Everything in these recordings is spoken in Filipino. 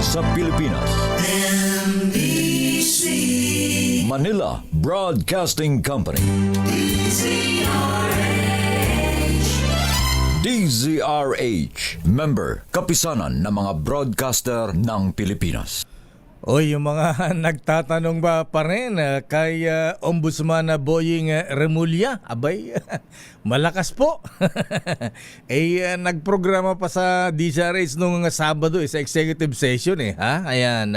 sa Pilipinas. NBC Manila Broadcasting Company. DZRH, member, kapisanan ng mga broadcaster ng Pilipinas. O yung mga nagtatanong ba pa rin kay Ombudsman Boying Remulla, abay, malakas po. Nagprograma pa sa DZRH nung Sabado sa executive session ha? Ayan,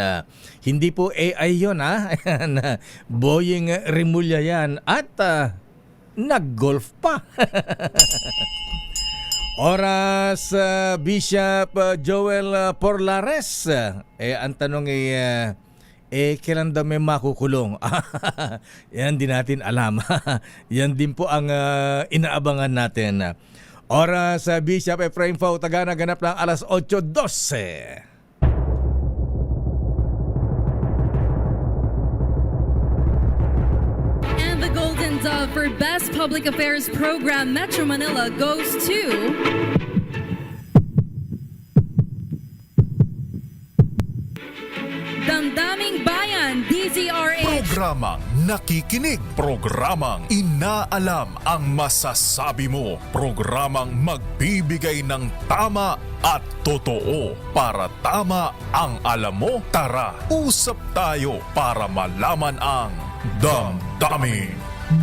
hindi po AI yun ha. Ayan, Boying Remulla yan at nag-golf pa. Oras Bishop Joel Porlares. Ang tanong kailan daw may makukulong? Yan din natin alam. Yan din po ang inaabangan natin. Oras Bishop Efraim Fau, Tagana, ganap lang alas 8:12. The Golden Dove for Best Public Affairs Program Metro Manila goes to Damdaming Bayan, DZRH. Programang nakikinig, programang inaalam ang masasabi mo, programang magbibigay ng tama at totoo. Para tama ang alam mo, tara, usap tayo para malaman ang Damdaming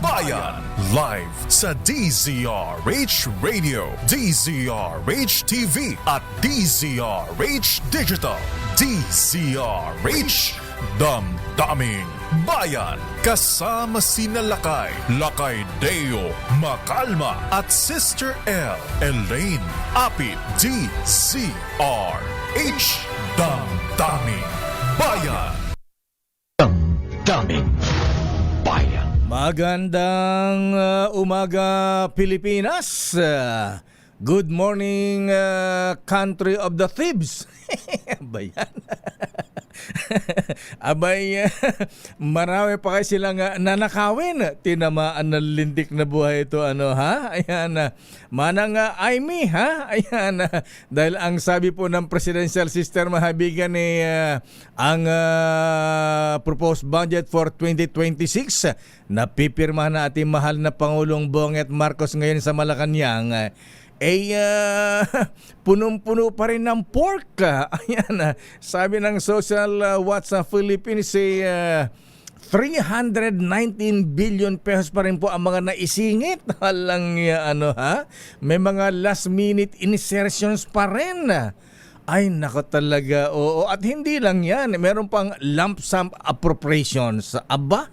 Bayan. Live sa DZRH Radio, DZRH TV at DZRH Digital. DZRH Damdaming Bayan. Kasama sina Lakay Deo, Makalma at Sister L, Elaine Apit. DZRH Damdaming Bayan. Damdaming Bayan. Magandang umaga Pilipinas. Good morning country of the thieves. Bayan. Abay, marami pa kayo silang nanakawin. Tinamaan ng lindik na buhay ito, ha? Ayan, manang Aimee, ha? Ayan, dahil ang sabi po ng presidential sister mahabigan ang proposed budget for 2026 napipirma na ating mahal na Pangulong Bongbong Marcos ngayon sa Malacanang. Punong-puno pa rin ng pork. Ayan, sabi ng Social Watch sa Philippines 319 billion pesos pa rin po ang mga naisingit. Halang may mga last minute insertions pa rin. Ay nako talaga, oo. At hindi lang yan, meron pang lump sum appropriations. Aba?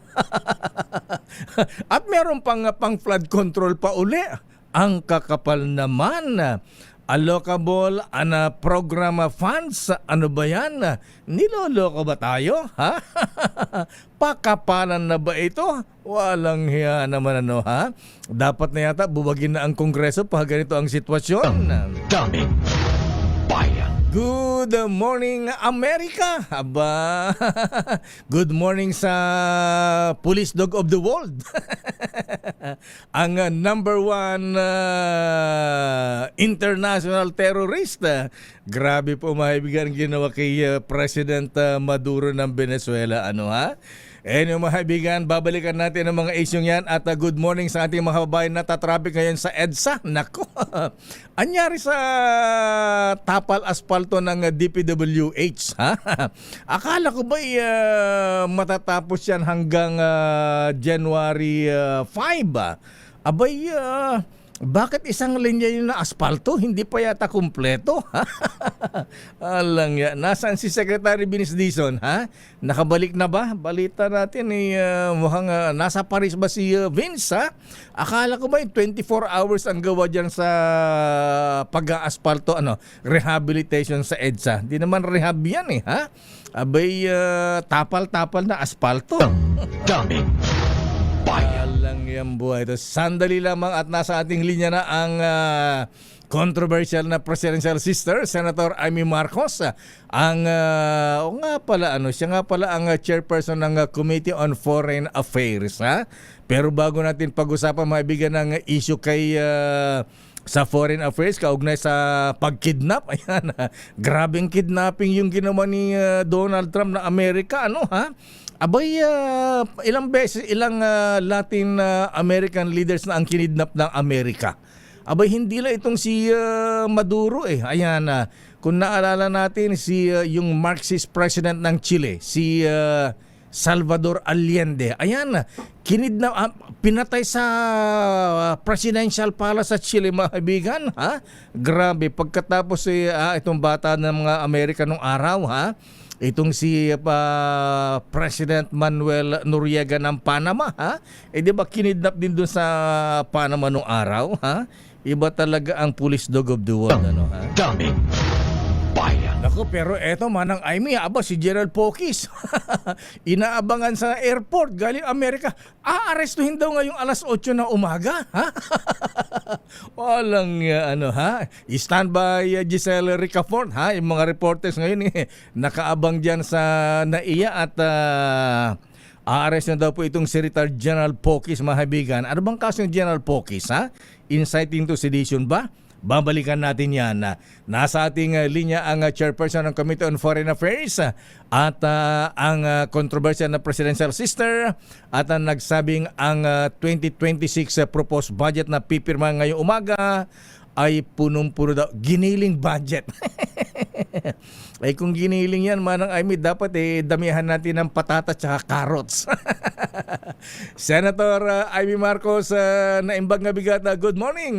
At meron pang flood control pa uli. Ang kakapal naman. Allocable program funds. Ano ba yan? Niloloko ba tayo? Ha? Pakapalan na ba ito? Walang hiya naman ha? Dapat na yata buwagin na ang Kongreso pag ganito ang sitwasyon. Damdaming Bayan. Good morning, America! Aba, good morning sa police dog of the world. Ang number one international terrorist. Grabe po mahibigan ginawa kay President Maduro ng Venezuela. Mga kaibigan, babalikan natin ang mga isyong yan at good morning sa ating mga kababayan na tatraffic ngayon sa EDSA. Nako, anyari sa tapal asfalto ng DPWH, ha? Akala ko ba matatapos yan hanggang January 5? Abay, bakit isang linya yun na asfalto? Hindi pa yata kumpleto. Alang yan. Nasaan si Secretary Vince Dizon? Ha? Nakabalik na ba? Balita natin mukhang nasa Paris ba si Vince? Ha? Akala ko ba 24 hours ang gawa dyan sa pag-asfalto, rehabilitation sa EDSA. Di naman rehab yan ha? Abay, tapal-tapal na asfalto. Damdaming Bayan. Alang yan buhay ito. Sandali lamang at nasa ating linya na ang controversial na presidential sister, Senator Amy Marcos. Siya nga pala ang chairperson ng Committee on Foreign Affairs. Ha? Pero bago natin pag-usapan, maibigan ng issue kay sa foreign affairs kaugnay sa pagkidnap. Ayan, grabeng kidnapping yung ginawa ni Donald Trump na Amerika, ano ha? Abay, ilang beses, ilang Latin American leaders na ang kinidnap ng Amerika. Abay, hindi lang itong si Maduro eh. Ayan, kung naalala natin yung Marxist president ng Chile, si Salvador Allende. Ayan, pinatay sa presidential palace sa Chile, mga kaibigan. Ha? Grabe, pagkatapos itong bata ng mga Amerika nung araw, ha? Itong si President Manuel Noriega ng Panama, ha? Di ba kinidnap din doon sa Panama nung araw, ha? Iba talaga ang police dog of the world, ano, ha? Daming bayan. Naku, pero eto manang Aimee, si Gerald Pokis. Inaabangan sa airport galing Amerika. Aarestuhin daw ngayong alas 8 ng umaga, ha? Walang Stand by Giselle Ricafort, ha? Yung mga reporters ngayon nakaabang diyan sa NAIA at aaresto na daw po itong Secretary General Pokis, mga kaibigan. Ano bang kaso ng General Pokis, ha? Inciting to sedition ba? Babalikan natin yan. Nasa ating linya ang chairperson ng Committee on Foreign Affairs at ang controversial na presidential sister at ang nagsabing ang 2026 proposed budget na pipirma ngayong umaga ay punong-puno daw. Giniling budget. Ay kung giniling yan, manang Aimee, dapat damihan natin ng patata at carrots. Senator Aimee Marcos na imbag nga bigat. Good morning,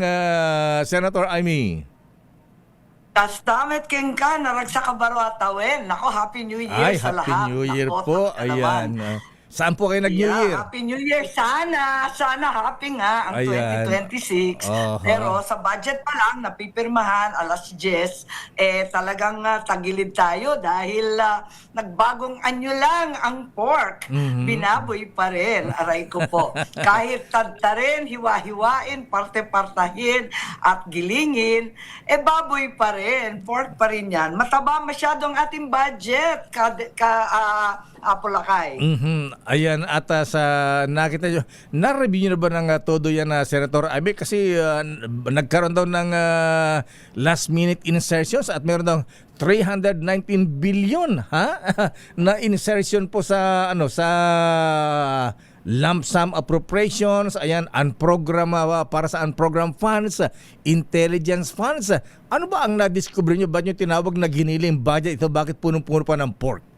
Senator Aimee. Kastamit king ka, naragsa ka baro atawin. Nako, Happy New Year sa lahat. Happy New Year Nako, po. taka naman. Ayan. Saan po kayo nag-New Year? Happy New Year. Sana happy nga ang Ayan. 2026. Oho. Pero sa budget pa lang, napipirmahan, alas 10, talagang tagilid tayo dahil nagbagong anyo lang ang pork. Binaboy pa rin, aray ko po. Kahit tadtarin, hiwa-hiwain, parte-partahin, at gilingin, baboy pa rin, pork pa rin yan. Mataba masyadong ating budget, Apolacay. Ayan, at sa nakita nyo, na-review nyo na ba ng todo yan, Senator Aimee? Kasi nagkaroon daw ng last minute insertions at meron daw 319 billion na insertion po sa sa lump sum appropriations, ayan, para sa unprogrammed funds, intelligence funds. Ano ba ang na-discover nyo? Ba't nyo tinawag na giniling budget ito? Bakit punong-puno pa ng pork?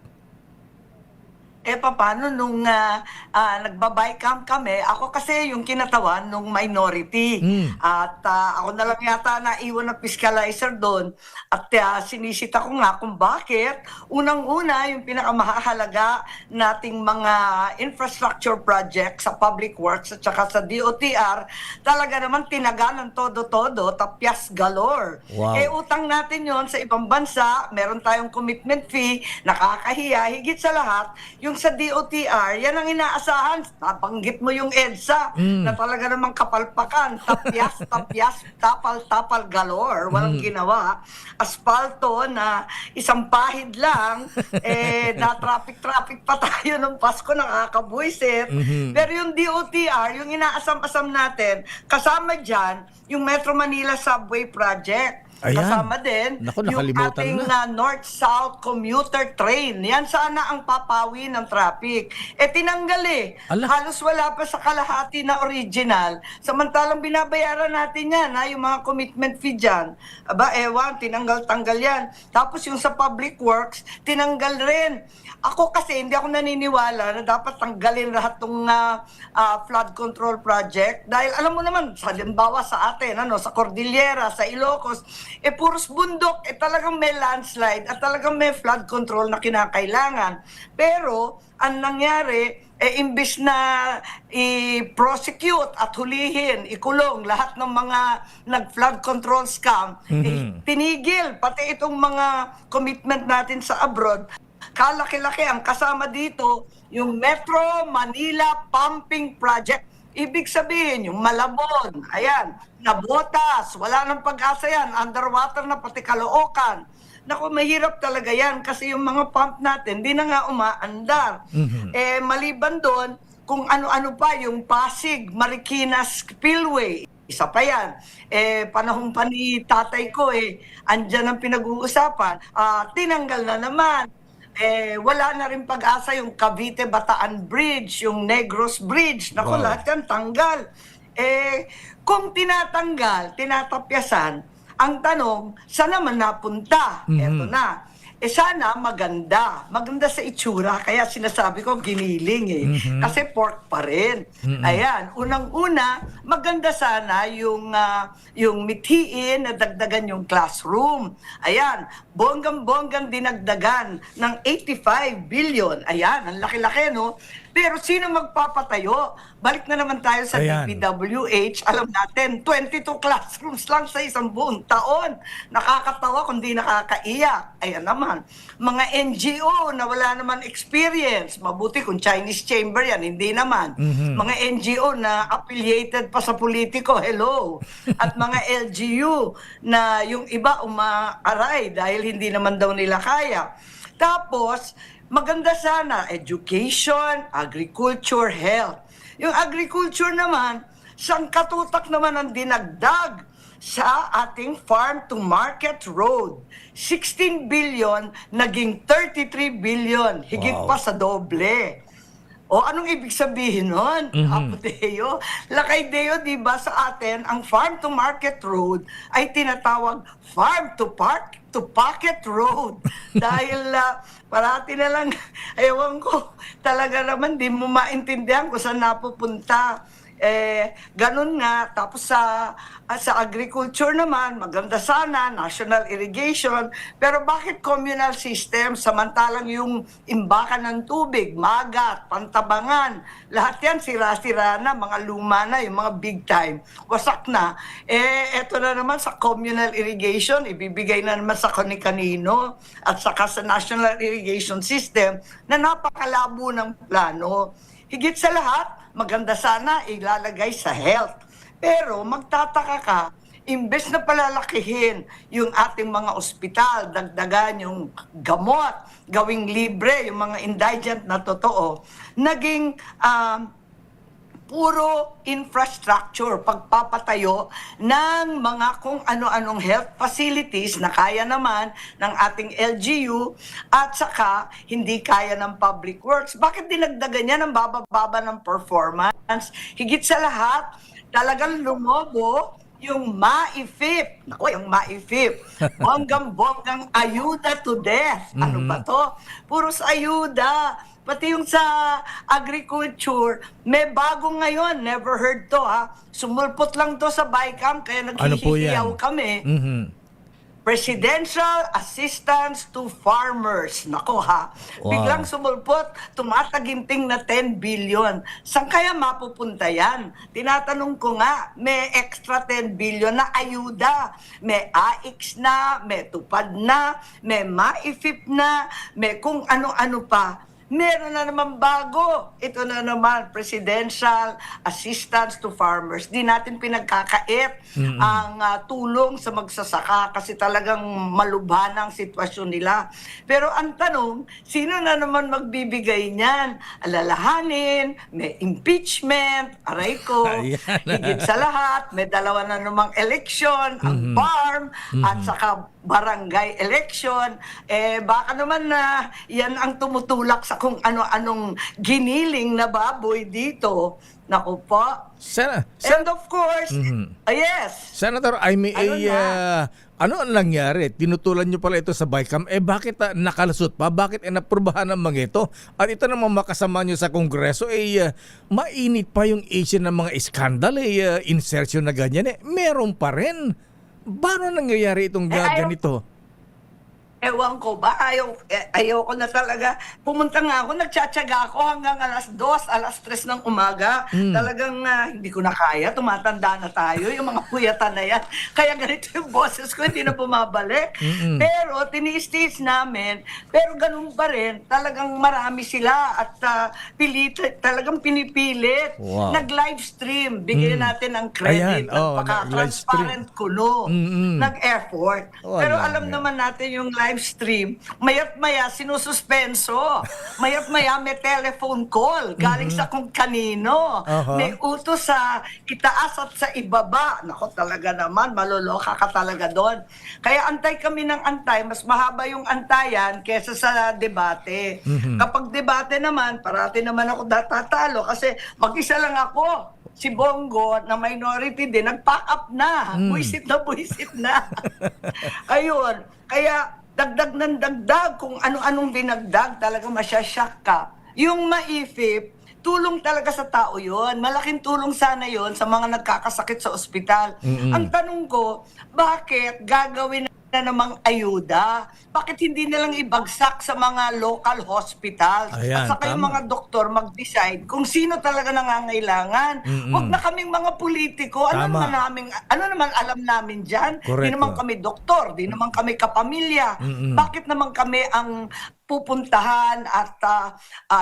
Paano nung nagba-buy camp kami, ako kasi yung kinatawan nung minority. At ako na lang yata naiwan ng fiscalizer doon. At sinisita ko nga kung bakit. Unang-una, yung pinakamahalaga nating mga infrastructure project sa public works at saka sa DOTR, talaga naman tinaganan todo-todo, tapyas galore. Wow. Utang natin yon sa ibang bansa, meron tayong commitment fee, nakakahiya, higit sa lahat, yung sa DOTR, yan ang inaasahan. Nabanggit mo yung EDSA na talaga namang kapalpakan. Tapyas, tapal galore. Walang ginawa. Aspalto na isang pahid lang, na traffic pa tayo ng Pasko, nakakabuisit. Pero yung DOTR, yung inaasam-asam natin, kasama dyan, yung Metro Manila Subway Project. Ayan. Kasama din Naku, yung nakalimutan ating na. North-South commuter train. Yan sana ang papawi ng traffic. Tinanggal Ala. Halos wala pa sa kalahati na original. Samantalang binabayaran natin yan, yung mga commitment fee dyan. Ewan, tinanggal-tanggal yan. Tapos yung sa public works, tinanggal rin. Ako kasi, hindi ako naniniwala na dapat tanggalin lahat ng flood control project. Dahil alam mo naman, halimbawa sa atin, sa Cordillera, sa Ilocos, puros bundok, talagang may landslide at talagang may flood control na kinakailangan. Pero, ang nangyari, imbis na i-prosecute at hulihin, ikulong lahat ng mga nag-flood control scam, tinigil pati itong mga commitment natin sa abroad. Kalaki-laki ang kasama dito, yung Metro Manila Pumping Project. Ibig sabihin, yung Malabon, ayan, Nabotas, wala nang pag-asa yan, underwater na pati Caloocan. Naku, mahirap talaga yan kasi yung mga pump natin, di na nga umaandar. Maliban doon, kung ano-ano pa, yung Pasig, Marikina Spillway, Isa pa yan. Panahon pa ni tatay ko, andyan ang pinag-uusapan. Tinanggal na naman. Wala na rin pag-asa yung Cavite-Bataan Bridge, yung Negros Bridge. Naku, Wow. lahat yan tanggal. Kung tinatanggal, tinatapyasan, ang tanong, saan naman napunta? Eto na. Sana maganda. Maganda sa itsura. Kaya sinasabi ko, giniling Kasi pork pa rin. Ayan. Unang-una, maganda sana yung mithiin na dagdagan yung classroom. Ayan. Bonggang-bonggang dinagdagan ng 85 billion. Ayan. Ang laki-laki, no? Pero sino magpapatayo? Balik na naman tayo sa Ayan. DPWH. Alam natin, 22 classrooms lang sa isang buong taon. Nakakatawa kundi nakakaiyak. Ayan naman. Mga NGO na wala naman experience. Mabuti kung Chinese Chamber yan, hindi naman. Mga NGO na affiliated pa sa politiko, hello. At mga LGU na yung iba umaaray dahil hindi naman daw nila kaya. Tapos, maganda sana, education, agriculture, health. Yung agriculture naman, sangkatutak naman ang dinagdag sa ating farm-to-market road. 16 billion, naging 33 billion. Higit Wow. pa sa doble. O anong ibig sabihin nun? Apo Deo? Lakay Deo, di ba sa atin, ang farm-to-market road ay tinatawag farm-to-pocket road. Dahil parati na lang, ewan ko, talaga naman di mo maintindihan kung saan napupunta. Ganun nga. Tapos sa agriculture naman, maganda sana, national irrigation. Pero bakit communal system? Samantalang yung imbakan ng tubig, magat, pantabangan, lahat yan sira-sira na, mga luma na, yung mga big time, wasak na. Eto na naman sa communal irrigation, ibibigay na naman sa kani-kanino at saka sa national irrigation system na napakalabo ng plano. Higit sa lahat, maganda sana ilalagay sa health. Pero magtataka ka, imbes na palalakihin yung ating mga ospital, dagdagan yung gamot, gawing libre yung mga indigent na totoo, naging puro infrastructure, pagpapatayo ng mga kung ano-anong health facilities na kaya naman ng ating LGU at saka hindi kaya ng public works. Bakit dinagdagan niya ng bababa ng performance? Higit sa lahat, talagang lumobo yung MAIFIP. Naku, yung MAIFIP. Bonggang-bonggang ayuda to death. Ano ba to? Puros ayuda. Pati yung sa agriculture, may bago ngayon, never heard to Sumulpot lang to sa BICAM, kaya Ano po yan? naghihiyaw kami. Presidential Assistance to Farmers. Nako Wow. Biglang sumulpot, tumataginting na 10 billion. Saan kaya mapupunta yan? Tinatanong ko nga, may extra 10 billion na ayuda. May AIX na, may tupad na, may MAIFIP na, may kung ano-ano pa. Meron na naman bago. Ito na naman, Presidential Assistance to Farmers. Di natin pinagkakait ang tulong sa magsasaka kasi talagang malubha ang sitwasyon nila. Pero ang tanong, sino na naman magbibigay niyan? Alalahanin, may impeachment, aray ko, Ayan. higit sa lahat, may dalawa na namang eleksyon, ang farm, at saka barangay election. Baka naman na yan ang tumutulak sa kung ano-anong giniling na baboy dito. Naku po. And of course, yes. Senator, I may Ano na? ano ang nangyari? Tinutulan nyo pala ito sa BICAM. Bakit nakalusot pa? Bakit inaprubahan ng mga ito? At ito naman makasama nyo sa Kongreso, mainit pa yung issue ng mga iskandal, insertion na ganyan. Meron pa rin. Paano nangyayari itong ganito? Ewan ko ba, ayaw ko na talaga. Pumunta nga ako, nagtsatsaga ako hanggang alas 2, alas 3 ng umaga. Talagang hindi ko na kaya, tumatanda na tayo, yung mga puyatan na yan. Kaya ganito yung boses ko, hindi na bumabalik. Pero tiniis-tiis namin, pero ganun pa rin, talagang marami sila at talagang pinipilit. Wow. Nag-live stream, bigyan natin ng credit, Ayan, live stream. transparent kuno, nag-effort. Wala Pero alam nga. naman natin yung live live stream, mayat maya sinususpenso. Mayat maya may telephone call galing sa kung kanino. Aha. May utos sa itaas at sa ibaba. Nako, talaga naman, maloloka ka talaga doon. Kaya antay kami ng antay, mas mahaba yung antayan kesa sa debate. Kapag debate naman, parati naman ako tatalo kasi mag-isa lang ako. Si Bongo na minority din, nag-pack up na. Buisit na. Ayun. Kaya dagdag ng dagdag, kung ano-anong dinagdag, talaga masyasyak ka. Yung maifip, tulong talaga sa tao yon. Malaking tulong sana yon sa mga nagkakasakit sa ospital. Ang tanong ko, bakit gagawin na namang ayuda? Bakit hindi nilang ibagsak sa mga local hospitals? Ayan, At saka yung tama. mga doktor mag-decide kung sino talaga nangangailangan. Huwag na kaming mga politiko. Tama. Ano naman alam namin dyan? Di Correct, naman oh. kami doktor, di naman kami kapamilya. Bakit naman kami ang pupuntahan at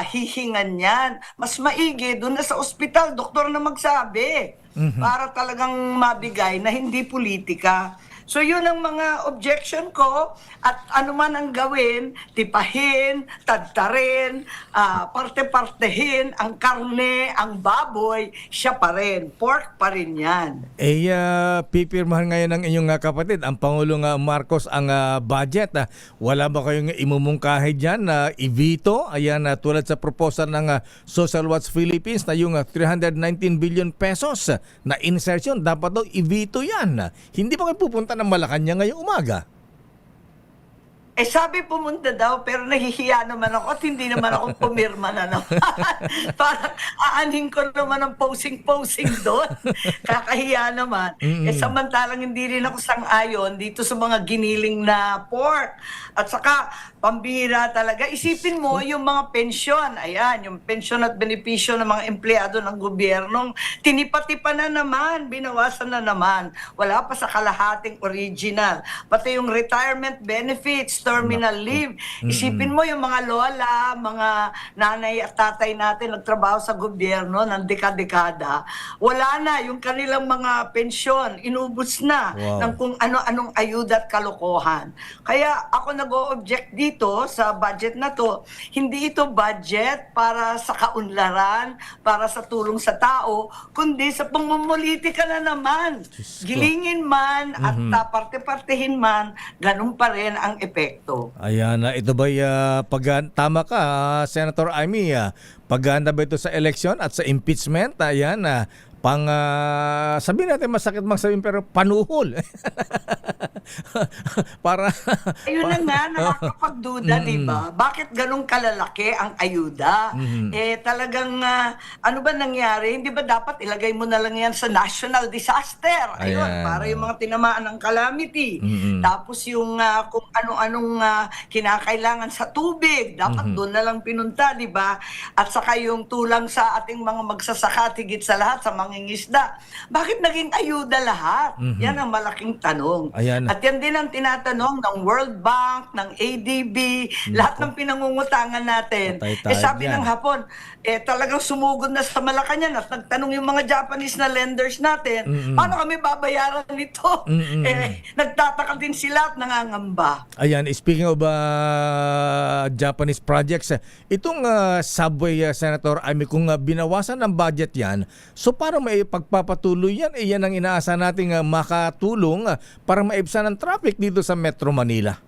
hihingan yan? Mas maigi, doon na sa ospital, doktor na magsabi. Para talagang mabigay na hindi politika. So yun ang mga objection ko at ano man ang gawin, tipahin, tadtarin, parte-partehin, ang karne, ang baboy, siya pa rin. Pork pa rin yan. Pipirmahan ngayon ng inyong kapatid, ang Pangulong Marcos, ang budget. Wala ba kayong imumungkahi dyan na i-veto? Ayan, tulad sa proposal ng Social Watch Philippines na yung 319 billion pesos na insertion, dapat daw i-veto yan. Hindi ba kayo pupunta ng Malacanang ngayong umaga? Sabi pumunta daw, pero nahihiya naman ako at hindi naman ako pumirma na naman. Parang aanhin ko naman ang posing-posing doon. Kakahiya naman. Samantalang hindi rin ako sang-ayon dito sa mga giniling na pork. At saka, pambihira talaga. Isipin mo yung mga pensyon. Ayan, yung pensyon at benepisyo ng mga empleyado ng gobyernong tinipa-tipa na naman, binawasan na naman. Wala pa sa kalahating original. Pati yung retirement benefits, terminal leave. Isipin mo yung mga lola, mga nanay at tatay natin nagtrabaho sa gobyerno ng dekada-dekada. Wala na yung kanilang mga pensyon. Inubos na Wow. ng kung ano-anong ayuda at kalokohan. Kaya ako nag-o-object dito sa budget na to. Hindi ito budget para sa kaunlaran, para sa tulong sa tao, kundi sa pamumulitika na naman. Diyos ko. Gilingin man at parte-partehin man, ganun pa rin ang epekto. Ayan, ito ba tama ka, Senator Amy, paganda ba ito sa eleksyon at sa impeachment? Ayan, sabihin natin masakit mang sabihin pero panuhol. Para Ayun na nga, nakakapagduda, di ba? Bakit ganun kalalaki ang ayuda? Talagang, ano ba nangyari? Hindi ba dapat ilagay mo na lang yan sa national disaster? Ayun, Ayan. para yung mga tinamaan ng calamity. Tapos yung kung ano-anong kinakailangan sa tubig, dapat doon na lang pinunta, di ba? At saka yung tulang sa ating mga magsasaka, higit sa lahat, sa mangingisda. Bakit naging ayuda lahat? Yan ang malaking tanong. Ayan. At yan din ang tinatanong ng World Bank, ng ADB, lahat ng pinangungutangan natin. Patay tayo Sabi dyan. ng Hapon, talagang sumugod na sa Malacanang at nagtanong yung mga Japanese na lenders natin, paano kami babayaran nito? Nagtataka din sila at nangangamba. Ayan, speaking of Japanese projects, itong subway, Senator Amy, kung binawasan ng budget yan, so para may pagpapatuloy yan, yan ang inaasa nating makatulong para maibsan ang traffic dito sa Metro Manila.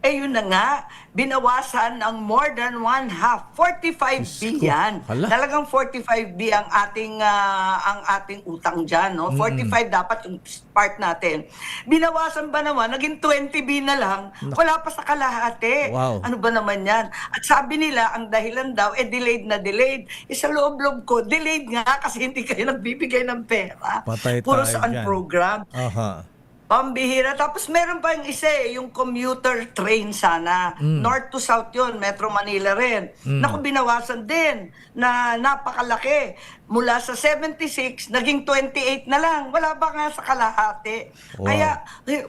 Yun na nga, binawasan ng more than one half, 45 billion. Hala. Talagang 45 B ang ating utang diyan, no? 45 dapat yung part natin. Binawasan ba naman, naging 20 B na lang, wala pa sa kalahati. Wow. Ano ba naman 'yan? At sabi nila, ang dahilan daw delayed na delayed. Sa loob-loob ko, delayed nga kasi hindi kayo nagbibigay ng pera. Patay Puro tayo saan dyan. program. Aha. Pambihira. Tapos meron pa yung isa yung commuter train sana. North to South yun, Metro Manila rin. Naku, binawasan din na napakalaki. Mula sa 76, naging 28 na lang. Wala ba nga sa kalahati? Wow. Kaya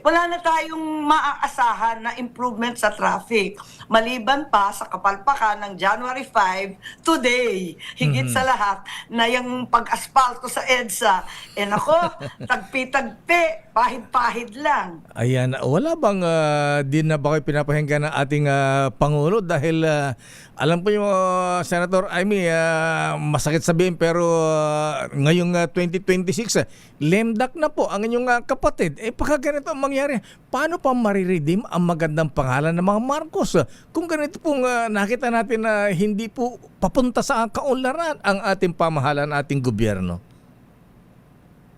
wala na tayong maaasahan na improvement sa traffic. Maliban pa sa kapalpakan ng January 5, today, higit sa lahat, na yung pag-asfalto sa EDSA. Nako, tagpi-tagpi. pahid-pahid lang. Ayan, wala bang din na ba kayo pinapahinggan ng ating Pangulo dahil alam po yung Senator Amy, masakit sabihin pero ngayong 2026, lemdak na po ang inyong kapatid. Pagka ganito ang mangyari, paano pa mariredeem ang magandang pangalan ng mga Marcos? Kung ganito pong nakita natin na hindi po papunta sa kaunlaran ang ating pamahalaan, ating gobyerno.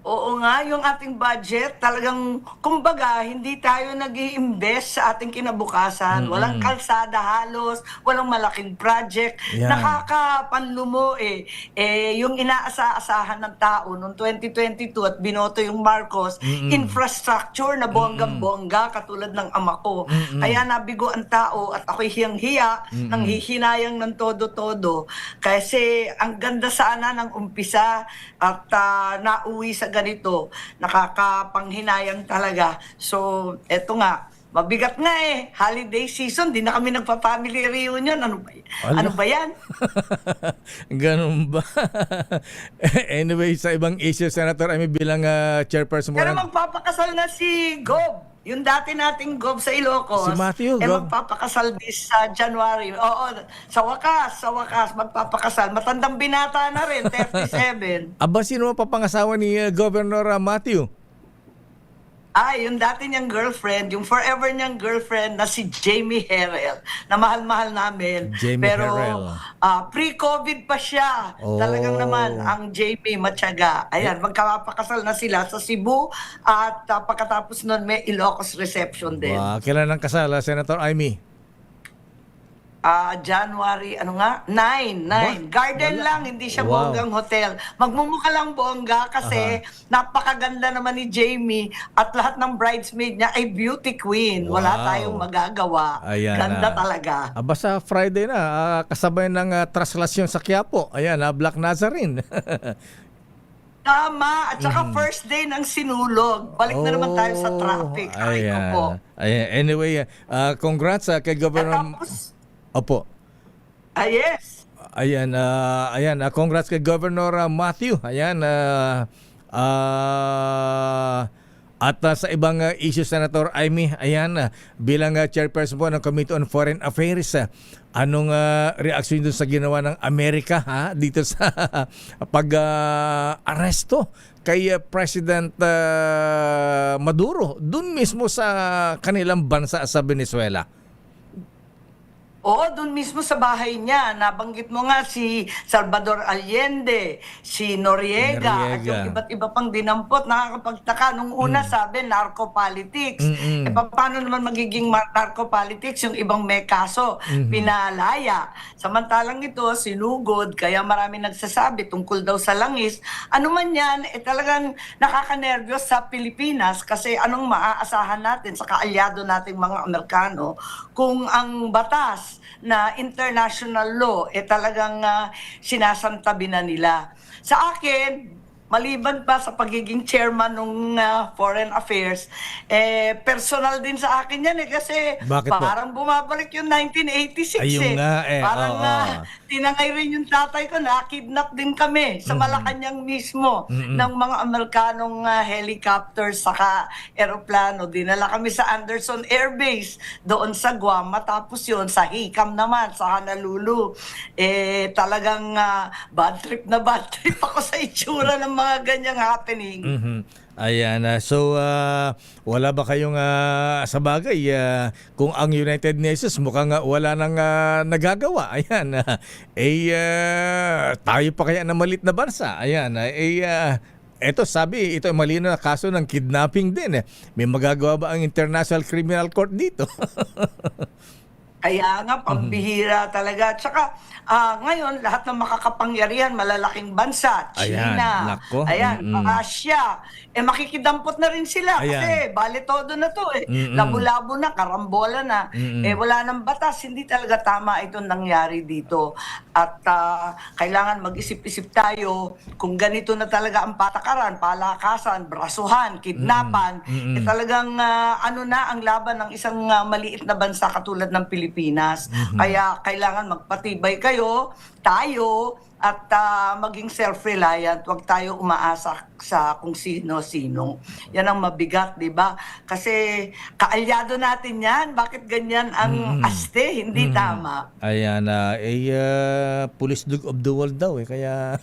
Oo nga, yung ating budget, talagang, kumbaga, hindi tayo nag-i-invest sa ating kinabukasan. Walang kalsada halos, walang malaking project. Yan. Nakakapanlumo yung inaasa-asahan ng tao noong 2022 at binoto yung Marcos, infrastructure na bonggang-bongga, katulad ng ama ko. Kaya nabigo ang tao at ako'y hiyang-hiya, nang hihinayang ng todo-todo. Kasi ang ganda sana ng umpisa at nauwi sa ganito, nakakapanghinayang talaga. So, eto nga, mabigat nga holiday season, di na kami nagpa-family reunion. Ano ba yan? Ganun ba? Anyway, sa ibang issue, Senator, I mean, bilang chairperson mo. Pero magpapakasal na si Gob. Yung dati nating Gob sa Ilocos. Si Matthew, Gob. Magpapakasal this January. Oo, sa wakas, magpapakasal. Matandang binata na rin, 37. Aba, sino ang papangasawa ni Governor Matthew? Yung dati niyang girlfriend, yung forever niyang girlfriend na si Jamie Herrel, na mahal-mahal namin. Jamie Pero Herrel. Pre-COVID pa siya. Oh. Talagang naman, ang Jamie Matyaga. Ayan, magkapakasal na sila sa Cebu at pagkatapos nun may Ilocos reception din. Wow, kailan ang kasal, Senator Amy? January, 9. Garden lang, hindi siya Wow. bonggang hotel. Magmumukha lang bongga kasi napakaganda naman ni Jamie at lahat ng bridesmaid niya ay beauty queen. Wala Wow. tayong magagawa. Ayan, Ganda talaga. Aba, sa Friday na, kasabay ng traslasyon sa Quiapo. Ayan, Black Nazarene. Tama. At saka first day ng sinulog. Balik na naman tayo sa traffic. Ay, ko po. Ayan. Anyway, congrats kay At Governor... tapos, Opo. yes. Ayan, congrats kay Governor Matthew. Ayan, at sa ibang issues, Senator Amy, ayan, bilang chairperson po ng Committee on Foreign Affairs, anong reaksyon dun sa ginawa ng Amerika dito sa pag-aresto kay President Maduro dun mismo sa kanilang bansa sa Venezuela? Oo, doon mismo sa bahay niya. Nabanggit mo nga si Salvador Allende, si Noriega, at yung iba't iba pang dinampot. Nakakapagtaka. Nung una sabi, narco-politics. Paano naman magiging narco-politics yung ibang may kaso? Pinalaya. Samantalang ito, sinugod, kaya marami nagsasabi tungkol daw sa langis. Ano man yan, talagang nakakanervyos sa Pilipinas kasi anong maaasahan natin sa kaalyado nating mga Amerikano kung ang batas na international law talagang sinasantabi na nila. Sa akin, maliban pa sa pagiging chairman ng Foreign Affairs, personal din sa akin yan kasi Bakit parang bumabalik yung 1986 Ayun nga Parang tinangay rin yung tatay ko, na-kidnap din kami sa Malacanang mismo ng mga Amerikanong helicopters saka aeroplano. Dinala kami sa Anderson Air Base doon sa Guam. Matapos yun, sa Hicam naman, sa Honolulu. Talagang bad trip ako sa itsura ng mga ganyang happening. Ayan, so wala ba kayong sa bagay kung ang United Nations mukhang wala nang nagagawa, ayan, tayo pa kaya na malit na bansa, ayan, eto sabi, ito ay malinaw na kaso ng kidnapping din, may magagawa ba ang International Criminal Court dito? Kaya nga, pambihira talaga. Tsaka, ngayon, lahat ng makakapangyarihan, malalaking bansa, China, Russia, makikidampot na rin sila. Kasi, bale todo na to Labo-labo na, karambola na. Wala nang batas, hindi talaga tama itong nangyari dito. At kailangan mag-isip-isip tayo kung ganito na talaga ang patakaran, palakasan, brasuhan, kidnapan, talagang ano na ang laban ng isang maliit na bansa katulad ng Pilipinas. Pilipinas. Kaya kailangan magpatibay tayo, at maging self-reliant. Huwag tayo umaasa sa kung sino-sino. Yan ang mabigat, di ba? Kasi kaalyado natin yan. Bakit ganyan ang aste? Hindi tama. Ayan, police dog of the world daw kaya...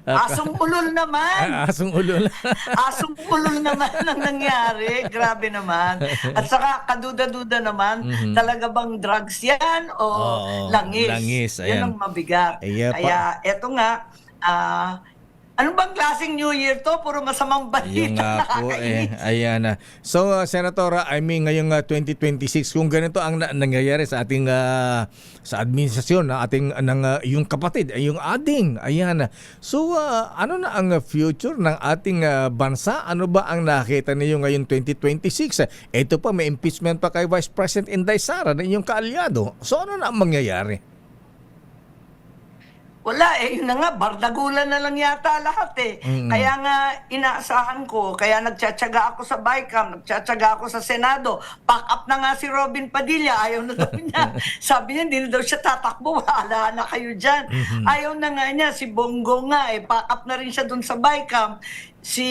Asong ulol naman. Asong ulol. Asong ulol naman ang nangyari. Grabe naman. At saka kaduda-duda naman, talaga bang drugs yan o Oo, langis? langis, Yan ayan. ang mabigat. Kaya eto nga, ano bang klaseng New Year to? Puro masamang Yung balita. nga po ayan. So, Senator, ngayong 2026, kung ganito ang nangyayari sa ating sa administrasyon yung kapatid, yung ading, ayan. So, ano na ang future ng ating bansa? Ano ba ang nakita niyo ngayong 2026? Ito pa, may impeachment pa kay Vice President Inday Sara na inyong kaalyado. So, ano na ang mangyayari? Wala yun na nga, bardagulan na lang yata lahat Kaya nga, inaasahan ko, kaya nagtsatsaga ako sa BICAM, nagtsatsaga ako sa Senado, pack up na nga si Robin Padilla, ayaw na daw niya. Sabi niya, hindi na daw siya tatakbo, wala na kayo dyan. Ayaw na nga niya, si Bongo nga, pack up na rin siya dun sa BICAM. Si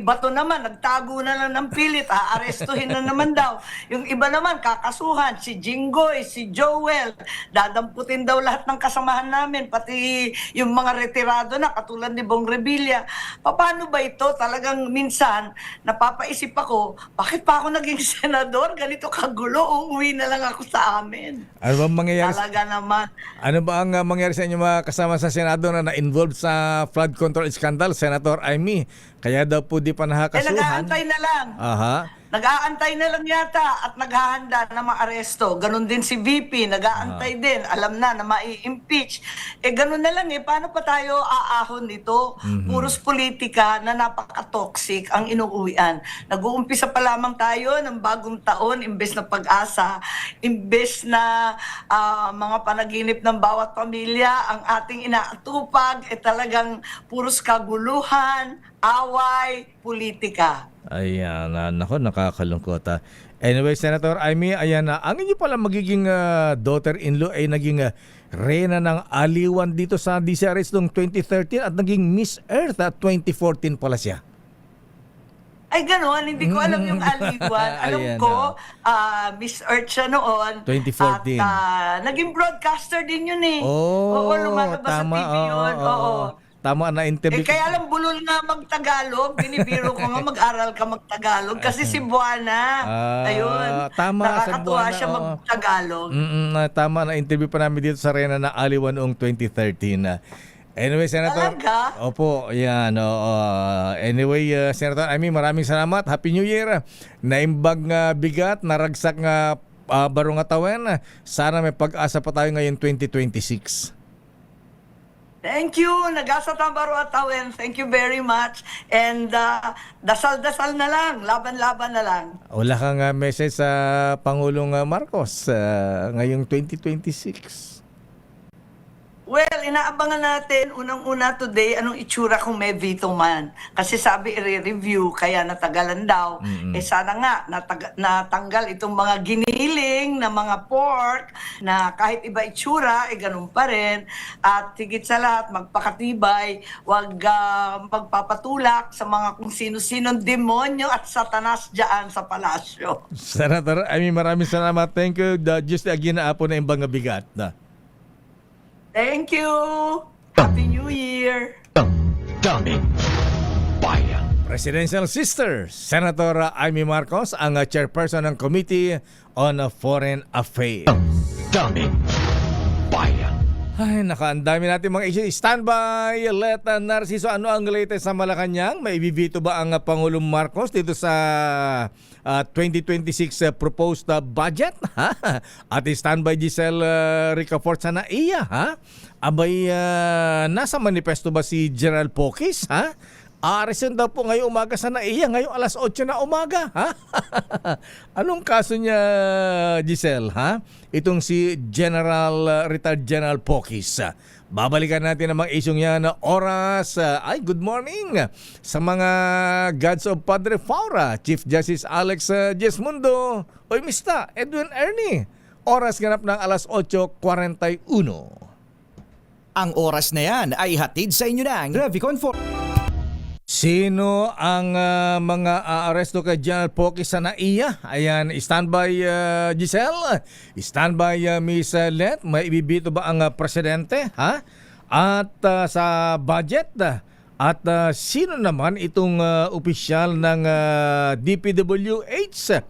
Bato naman, nagtago na lang ng pilit, aarestuhin na naman daw. Yung iba naman, kakasuhan, si Jinggoy, si Joel, dadamputin daw lahat ng kasamahan namin, pati yung mga retirado na, katulad ni Bong Revilla. Paano ba ito? Talagang minsan, napapaisip ako, bakit pa ako naging senador? Ganito kagulo, umuwi na lang ako sa amin. Ano ba mangyayari? Talaga naman. Ano ba ang mangyayari sa inyo mga kasama sa Senado na na-involved sa flood control scandal, Senator Amy? Kaya daw po di pa nakakasuhan. Nag-aantay na lang. Aha. Nag-aantay na lang yata at naghahanda na ma-aresto. Ganon din si VP, nag-aantay din. Alam na mai-impeach. Ganon na lang Paano pa tayo aahon nito? Puros politika na napaka-toxic ang inuuwian. Nag-uumpisa pa lamang tayo ng bagong taon, imbes na pag-asa, imbes na mga panaginip ng bawat pamilya, ang ating inaatupag talagang puros kaguluhan, away, politika. Ayan, nako, nakakalungkot. Anyway, Senator Amy, ayan na. Ang inyo pala magiging daughter-in-law ay naging reyna ng aliwan dito sa DCRS noong 2013 at naging Miss Earth at 2014 pala siya. Ay, gano'n. Hindi ko alam yung aliwan. Alam Ayan, ko, Miss Earth siya noon. 2014. At naging broadcaster din yun Oh, Oo, lumalabas tama, sa TV yun. Oo. Tama na interview. Kaya lang bulol nga magtagalog. Binibiro ko nga mag-aral ka magtagalog. Kasi si Buana, ayun, tama, nakakatuwa sa Buana, siya magtagalog. Tama na interview pa namin dito sa Reyna na Aliwan noong 2013. Anyway, Senator. Talaga? Opo, yan. Anyway, Senator Amy, maraming salamat. Happy New Year. Naimbag nga bigat, naragsak nga barong atawen. Sana may pag-asa pa tayo ngayon 2026. Thank you. Nagasa tambaro at tawen. Thank you very much. And dasal-dasal na lang. Laban-laban na lang. Wala kang message sa Pangulong Marcos ngayong 2026? Well, inaabangan natin unang-una today anong itsura kung may veto man. Kasi sabi i-review kaya natagalan daw. Sana nga natanggal itong mga giniling na mga pork na kahit iba itsura, ganun pa rin. At higit sa lahat, magpakatibay, wag magpapatulak sa mga kung sino-sinong demonyo at satanas dyan sa palasyo. Senator Amy, maraming salamat. Thank you. Just again na apo na imbang bigat na. Thank you! Happy New Year! Damdamin Bayan. Presidential Sister, Senator Amy Marcos, ang chairperson ng Committee on Foreign Affairs. Damdamin Bayan. Ay, ang dami natin mga issues. Standby, let Narciso, ano ang latest sa Malacanang? May ibibito ba ang Pangulong Marcos dito sa 2026 proposed budget? At standby Giselle Ricafort sa NAIA, ha? Abay, nasa manifesto ba si General Pokis, ha? Aaresin daw po ngayong umaga sa NAIA, ngayong alas 8 na umaga. Ha? Anong kaso niya, Giselle? Ha? Itong si Retired General Pokis. Babalikan natin ang mga isyong yan na oras. Good morning sa mga Gods of Padre Faura, Chief Justice Alex Jesmundo, Oy Mista, Edwin Ernie. Oras ganap ng alas 8:41. Ang oras na yan ay hatid sa inyo ng Revicon for... Sino ang mga aaresto kay General Pokis sa NAIA? Ayan, standby Giselle, standby Miss Let. May ibibito ba ang presidente? Ha? At sa budget? At sino naman itong opisyal ng DPWH?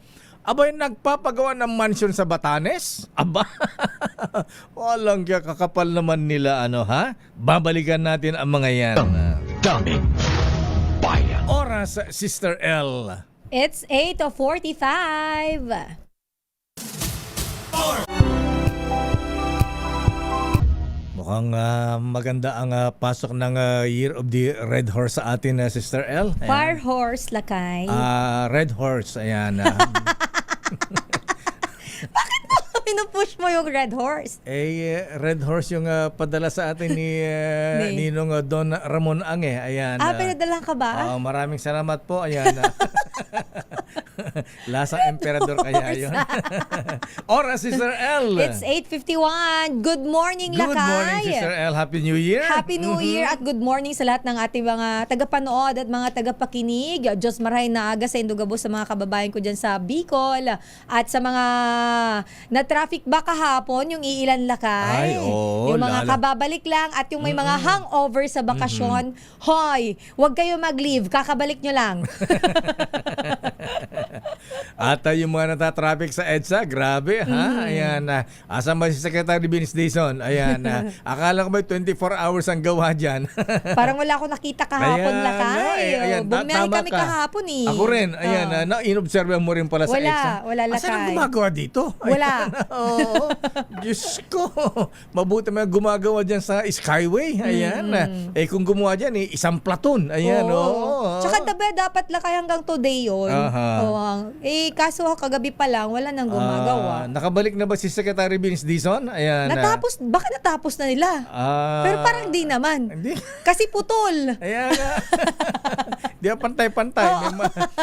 Abay, nagpapagawa ng mansion sa Batanes? Aba, walang kakapal naman nila, ha? Babalikan natin ang mga yan. Daming bayan. Oras, Sister L. It's 8:45. Mukhang maganda ang pasok ng Year of the Red Horse sa atin, Sister L. Ayan. Fire horse, lakay. Red Horse, ayan. Pinupush mo yung red horse. Red Horse yung padala sa atin ni Ninong Don Ramon Ange. Ayan. Pinadalang ka ba? Maraming salamat po. Ayan. Lasang emperador kaya yun. Oras, Sister L. It's 8:51. Good morning, lakay. Good morning, Sister L. Happy New Year. Happy New Year at good morning sa lahat ng ating mga tagapanood at mga tagapakinig. Diyos maray na aga sa Indugabo sa mga kababayan ko dyan sa Bicol at sa mga na-traffic ba kahapon, yung iilan lakay. Yung mga kababalik lang at yung may mga hangover sa bakasyon. Hoy, huwag kayo mag-leave. Kakabalik nyo lang. At yung mga natatraffic sa EDSA, grabe ha. Ayan, asan ba si Secretary Vince Dizon? Ayan, akala ko ba 24 hours ang gawa dyan? Parang wala akong nakita kahapon, Ayan, lakay. ayan, Bumiyay tama kami ka. kahapon eh. Ako rin, ayan, na-inobserve mo rin pala sa EDSA. Wala lakay. Asan ang gumagawa dito? Wala. Oo. Diyos ko. Mabuti may gumagawa dyan sa Skyway. Ayan. Kung gumawa dyan, isang platoon. Ayan. Oo. Tsaka dapat lakay hanggang today yun. Kaso kagabi pa lang, wala nang gumagawa. Nakabalik na ba si Secretary Vince Dizon? Ayan. Baka natapos na nila. Pero parang di naman. Hindi. Kasi putol. Ayan. Di ba pantay-pantay.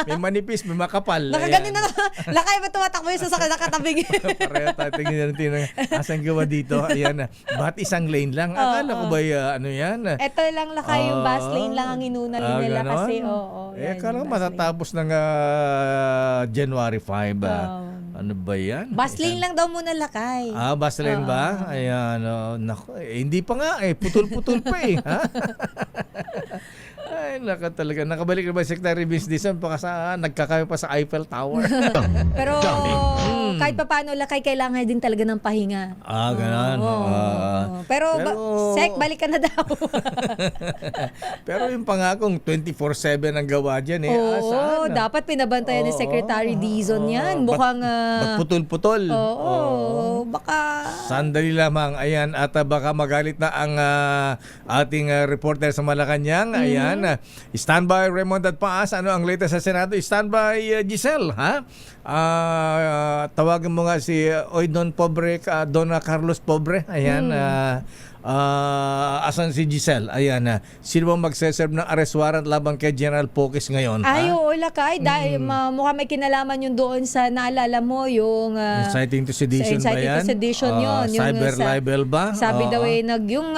May manipis, may makapal. Nakaganin na. Lakay ba tumatakbo yung sasakyan na katabing? Pareho tayo tingin natin asan gawa dito. Ayan. Ba't isang lane lang? Akala ko ba ano yan? Ito lang lakay, yung bus lane lang ang inuna nila ganon? kasi Akala ko matatapos ng January 5. Ano ba yan? Bus lane lang daw muna lakay. Bus lane ba? Ayan. Naku, hindi pa nga putol-putol pa eh. Ha? Ay, talaga. Nakabalik na ba si Secretary Vince Dizon? Nagkakayo pa sa Eiffel Tower. Pero kahit pa paano lakay, kailangan din talaga ng pahinga. Ganon. Pero Sek, balik ka na daw. Pero yung pangakong 24/7 ang gawa dyan Oo, dapat pinabantayan ni Secretary Dizon yan. Mukhang putol-putol. Baka Sandali lamang, ayan, at baka magalit na ang ating reporter sa Malacanang. Ayan, standby Raymond at Paas. Ano ang latest sa Senado? Standby Giselle, ha? Tawagan mo nga si Don Pobre, Don Carlos Pobre. Ayan, asan si Giselle? Ayan, sino bang magseserve ng arrest warrant laban kay General Pokis ngayon? oo, lakay. Dahil mukhang may kinalaman yun doon sa naalala mo, yung inciting to sedition ba yan? Inciting to sedition yun. Cyber libel ba? Sabi daw yung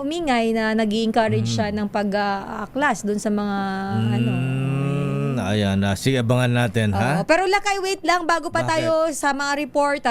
umingay na nag-i-encourage siya ng pag-aklas doon sa mga Ayan, sige, abangan natin, ha? Pero lakay, wait lang bago pa Bakit? tayo sa mga report.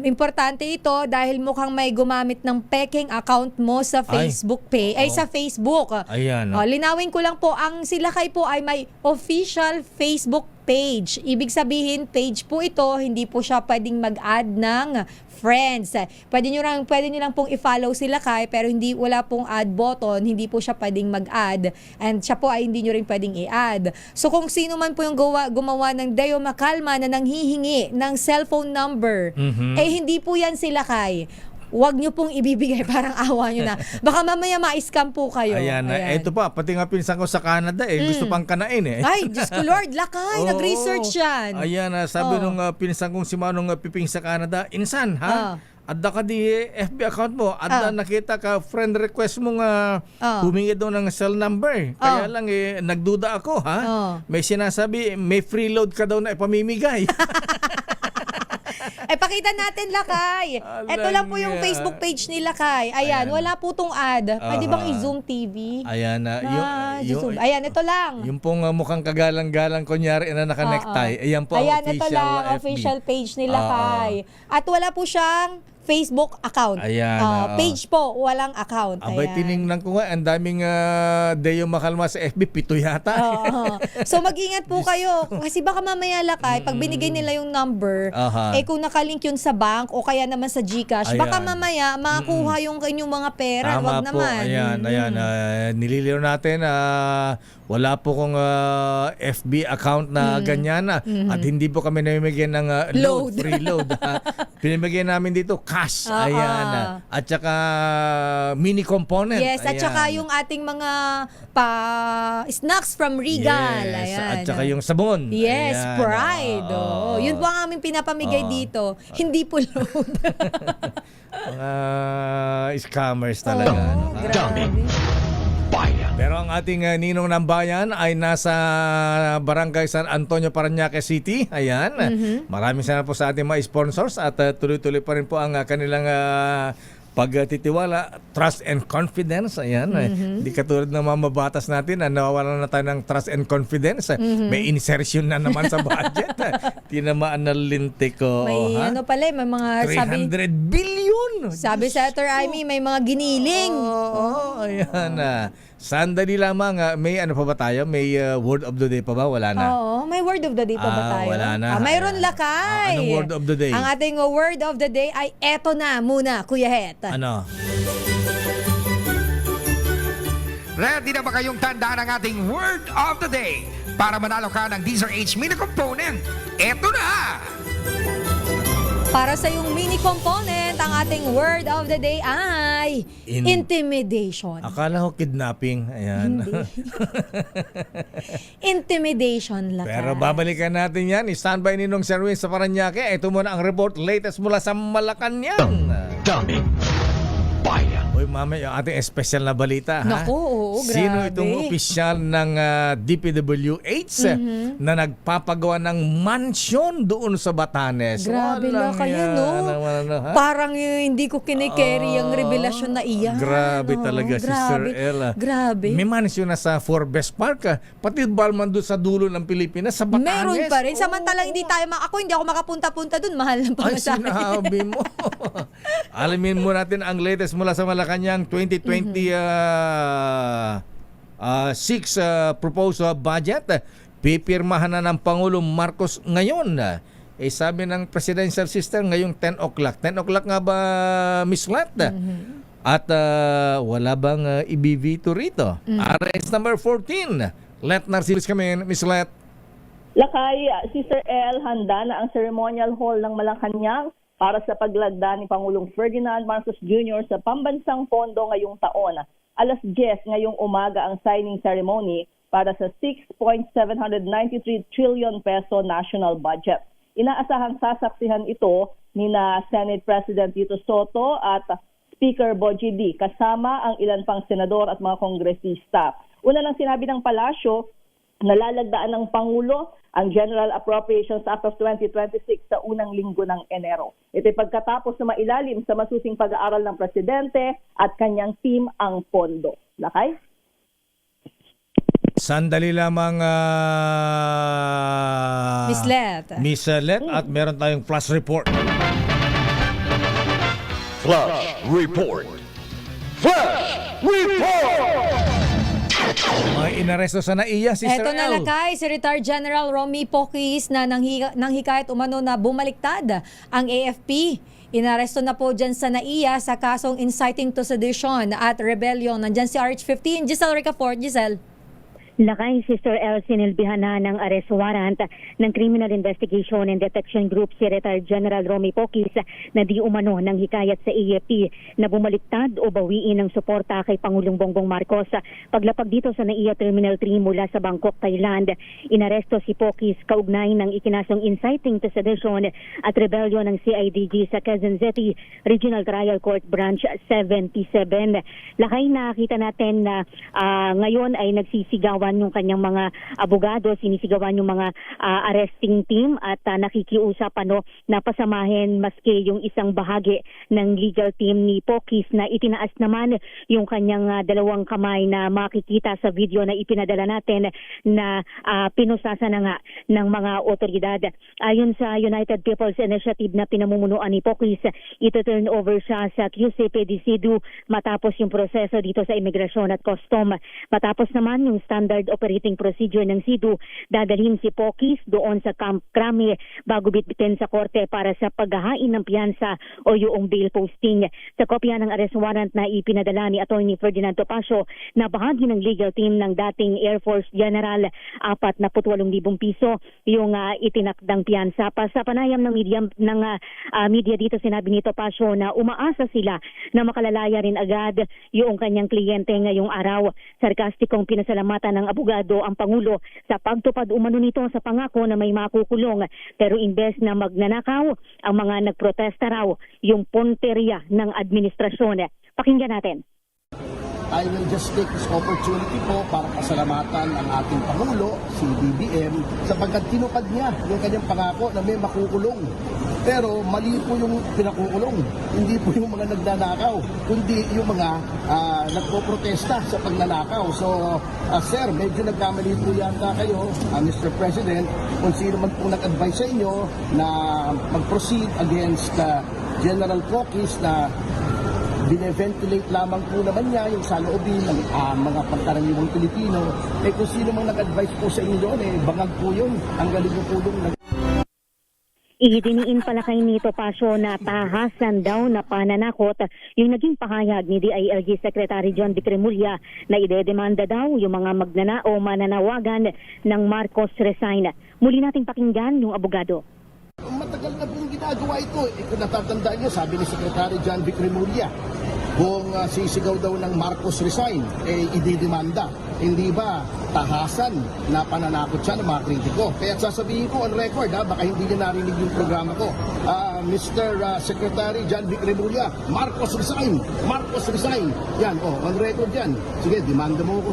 Importante ito dahil mukhang may gumamit ng peking account mo sa Facebook sa Facebook. Ayan. Linawin ko lang po, ang Silakay po ay may official Facebook page. Ibig sabihin, page po ito, hindi po siya pwedeng mag-add ng friends. Pwede nyo lang pong i-follow si Lakay, pero wala pong add button, hindi po siya pwedeng mag-add. And siya po ay hindi nyo rin pwedeng i-add. So kung sino man po yung gumawa ng Deo Macalma na nanghihingi ng cellphone number, hindi po yan si Lakay. Huwag nyo pong ibibigay, parang awa nyo na. Baka mamaya ma-scam po kayo. Ayan, ito pa, pati nga pinsan ko sa Canada gusto pang kanain Ay, Diyos ko Lord, lakay, Oo. nag-research yan. Ayan, sabi nung pinsan kong si Manong piping sa Canada, insan ha? Adda ka di FB account mo, adda nakita ka friend request mo nga humingi daw ng cell number. Kaya lang nagduda ako ha. May sinasabi, may freeload ka daw na ipamimigay. Pakita natin, Lakay. Ito lang po yung Alang, Facebook page ni Lakay. Ayan, wala po tong ad. Pwede bang i-zoom TV? Ayan, Zoom. Ayan, ito lang. yung pong mukhang kagalang-galang kunyari na naka-necktie, ayan po ang Ayan, official ito lang, FB. official page ni Lakay. At wala po siyang Facebook account. Ayan, Page po, walang account. Abay, Ayan. tiningnan ko nga, ang daming Deo Makalma sa FB, 7 yata. Oo. So mag-ingat po kayo kasi baka mamaya, Lakay, pag binigay nila yung number, kung nakalink yun sa bank o kaya naman sa GCash, baka Ayan. mamaya makakuha yung inyong mga pera. Tama Wag po, naman. ayan. Nililiro natin, wala po kong FB account na ganyan at hindi po kami namimigyan ng Load. free load. Pinimigyan namin dito cash. Ayan. At saka mini component. Yes, at Ayan. saka yung ating mga snacks from Regal. Yes, Ayan. at saka yung sabon. Yes, Ayan. Pride. Oh. Yun po ang aming pinapamigay dito. Hindi po load. Mga scammers talaga. Oh, ano. Bayan. Pero ang ating ninong ng bayan ay nasa Barangay San Antonio, Parañaque City. Ayan. Maraming salamat po sa ating mga sponsors at tuloy-tuloy pa rin po ang kanilang pagtitiwala, trust and confidence. Ayan. Hindi katulad ng mga mabatas natin na nawawalan na tayo ng trust and confidence. May insertion na naman sa budget. Tinamaan na lintik ko. May ano pala, may mga 300 billion! sabi sa Sir Amy, may mga giniling. Oo, ayan. Sandali lamang, may ano pa ba tayo? May word of the day pa ba? Wala na. Oo, may word of the day pa ba tayo? Wala na. Mayroon, Lakay. Anong word of the day? Ang ating word of the day ay eto na muna, Kuya Het. Ano? Ready na ba kayong tandaan ang ating word of the day? Para manalo ka ng DZRH mini component, eto na! Para sa yung mini component, ang ating word of the day ay intimidation. Akala ko kidnapping. Ayan. Intimidation, Lakay. Pero babalikan natin yan. Standby ni Nong Serwin sa Parañaque. Ito muna ang report latest mula sa Malacanang. Daming bayan. Uy, mama, yung ating special na balita. Naku, oo, grabe. Sino itong opisyal ng DPWH na nagpapagawa ng mansyon doon sa Batanes? Grabe lang kayo, no? Ha? Parang hindi ko kinikerry ang revelasyon na iyan. Grabe no? talaga, Sister Grabe. Ella. Grabe. May mansyon na sa Forbes Park. Pati Balman doon sa dulo ng Pilipinas, sa Batanes. Meron pa rin. Samantalang hindi tayo, hindi ako makapunta-punta dun. Mahal ng Ay, pamasahe. sinabi mo. Alamin mo natin ang latest mula sa Malacanang 2020 proposed budget. Pipirmahan na ng Pangulong Marcos ngayon. Sabi ng presidential sister ngayong 10 o'clock. 10 o'clock nga ba, Miss Let? At wala bang i-veto rito? RS number 14. Let Narcisus kami, Miss Let. Lakay, Sister El, handa na ang ceremonial hall ng Malacanang para sa paglagda ni Pangulong Ferdinand Marcos Jr. sa pambansang pondo ngayong taon. Alas 10 ngayong umaga ang signing ceremony para sa 6.793 trillion peso national budget. Inaasahang sasaksihan ito ni na Senate President Tito Soto at Speaker Bogie D. kasama ang ilan pang senador at mga kongresista. Una lang sinabi ng palasyo, nalalagdaan ng Pangulo ang General Appropriations Act of 2026 sa unang linggo ng Enero. Ito'y pagkatapos na mailalim sa masusing pag-aaral ng Presidente at kanyang team ang pondo. Lakay? Sandali lamang Miss Let. Miss Let, at meron tayong flash report. Flash report. Flash report. May inaresto sa NAIA, Sister Eto na, El. Lakay, si Retired General Romy Poquis na nanghikayat umano na bumaliktad ang AFP. Inaresto na po dyan sa NAIA sa kasong inciting to sedition at rebellion. Nandyan si RH15, Giselle Ricafort. Giselle. Lakay, Sister El, sinilbihan na ng arrest warrant ng Criminal Investigation and Detection Group si Retired General Romy Poquis na di umano ng hikayat sa AFP na bumaliktad o bawiin ng suporta kay Pangulong Bongbong Marcos. Paglapag dito sa NAIA Terminal 3 mula sa Bangkok, Thailand, inaresto si Poquis kaugnay ng ikinasong inciting to sedition at rebellion ng CIDG sa Quezon City Regional Trial Court Branch 77. Lakay, nakita natin na ngayon ay nagsisigawan yung kanyang mga abogado, sinisigawan yung mga arresting team at nakikiusap na pasamahin maski yung isang bahagi ng legal team ni Poquis na itinaas naman yung kanyang dalawang kamay na makikita sa video na ipinadala natin na pinusasa na nga ng mga otoridad. Ayon sa United People's Initiative na pinamumunuan ni Poquis, ito turn over siya sa QCPD-CIDU matapos yung proseso dito sa Imigrasyon at Custom. Matapos naman yung standard operating procedure ng CIDU, dadalhin si Poquis doon sa Camp Crame bago bitbitin sa korte para sa paghahain ng piyansa o yung bail posting. Sa kopya ng arrest warrant na ipinadala ni Atty. Ferdinand Topacio na bahagi ng legal team ng dating Air Force General, 48,000 piso yung itinakdang piyansa. Sa panayam ng media dito, sinabi ni Topacio na umaasa sila na makalalaya rin agad yung kanyang kliyente ngayong araw. Sarkastikong pinasalamatan ng abogado ang Pangulo sa pagtupad umano nito sa pangako na may makukulong. Pero imbes na magnanakaw, ang mga nagprotesta raw yung punteriya ng administrasyon. Pakinggan natin. I will just take this opportunity po para pasalamatan ang ating Pangulo, si BBM, sapagkat tinupad niya yung kanyang pangako na may makukulong. Pero mali po yung pinakukulong. Hindi po yung mga nagnanakaw, kundi yung mga nagpo-protesta sa pagnanakaw. So, sir, medyo nagkamali po yata kayo, Mr. President, kung sino man po nag-advise sa inyo na mag-proceed against General Poquis na bine-ventilate lamang po naman niya yung saloobin ng mga pagkaraniwang Pilipino. Kung sino mang nag-advise po sa inyo doon, bangag po yun. Ang galing po doon. Idiniin pala kay Nito Pasio na tahasan daw na pananakot yung naging pahayag ni DILG Secretary John Vicremulla na idedemanda daw yung mga magnanao mananawagan ng Marcos resign. Muli nating pakinggan yung abogado. Matagal na pong ginagawa ito. Kung natatandaan niyo, sabi ni Secretary John Vicremulla, kung sisigaw daw ng Marcos resign, ididemanda. Hindi ba tahasan na pananakot siya ng mga kritiko? Kaya sasabihin ko on record, baka hindi niya narinig yung programa ko. Mr. Secretary John Vicremulla, Marcos resign! Marcos resign! Yan, on record yan. Sige, demanda mo ko.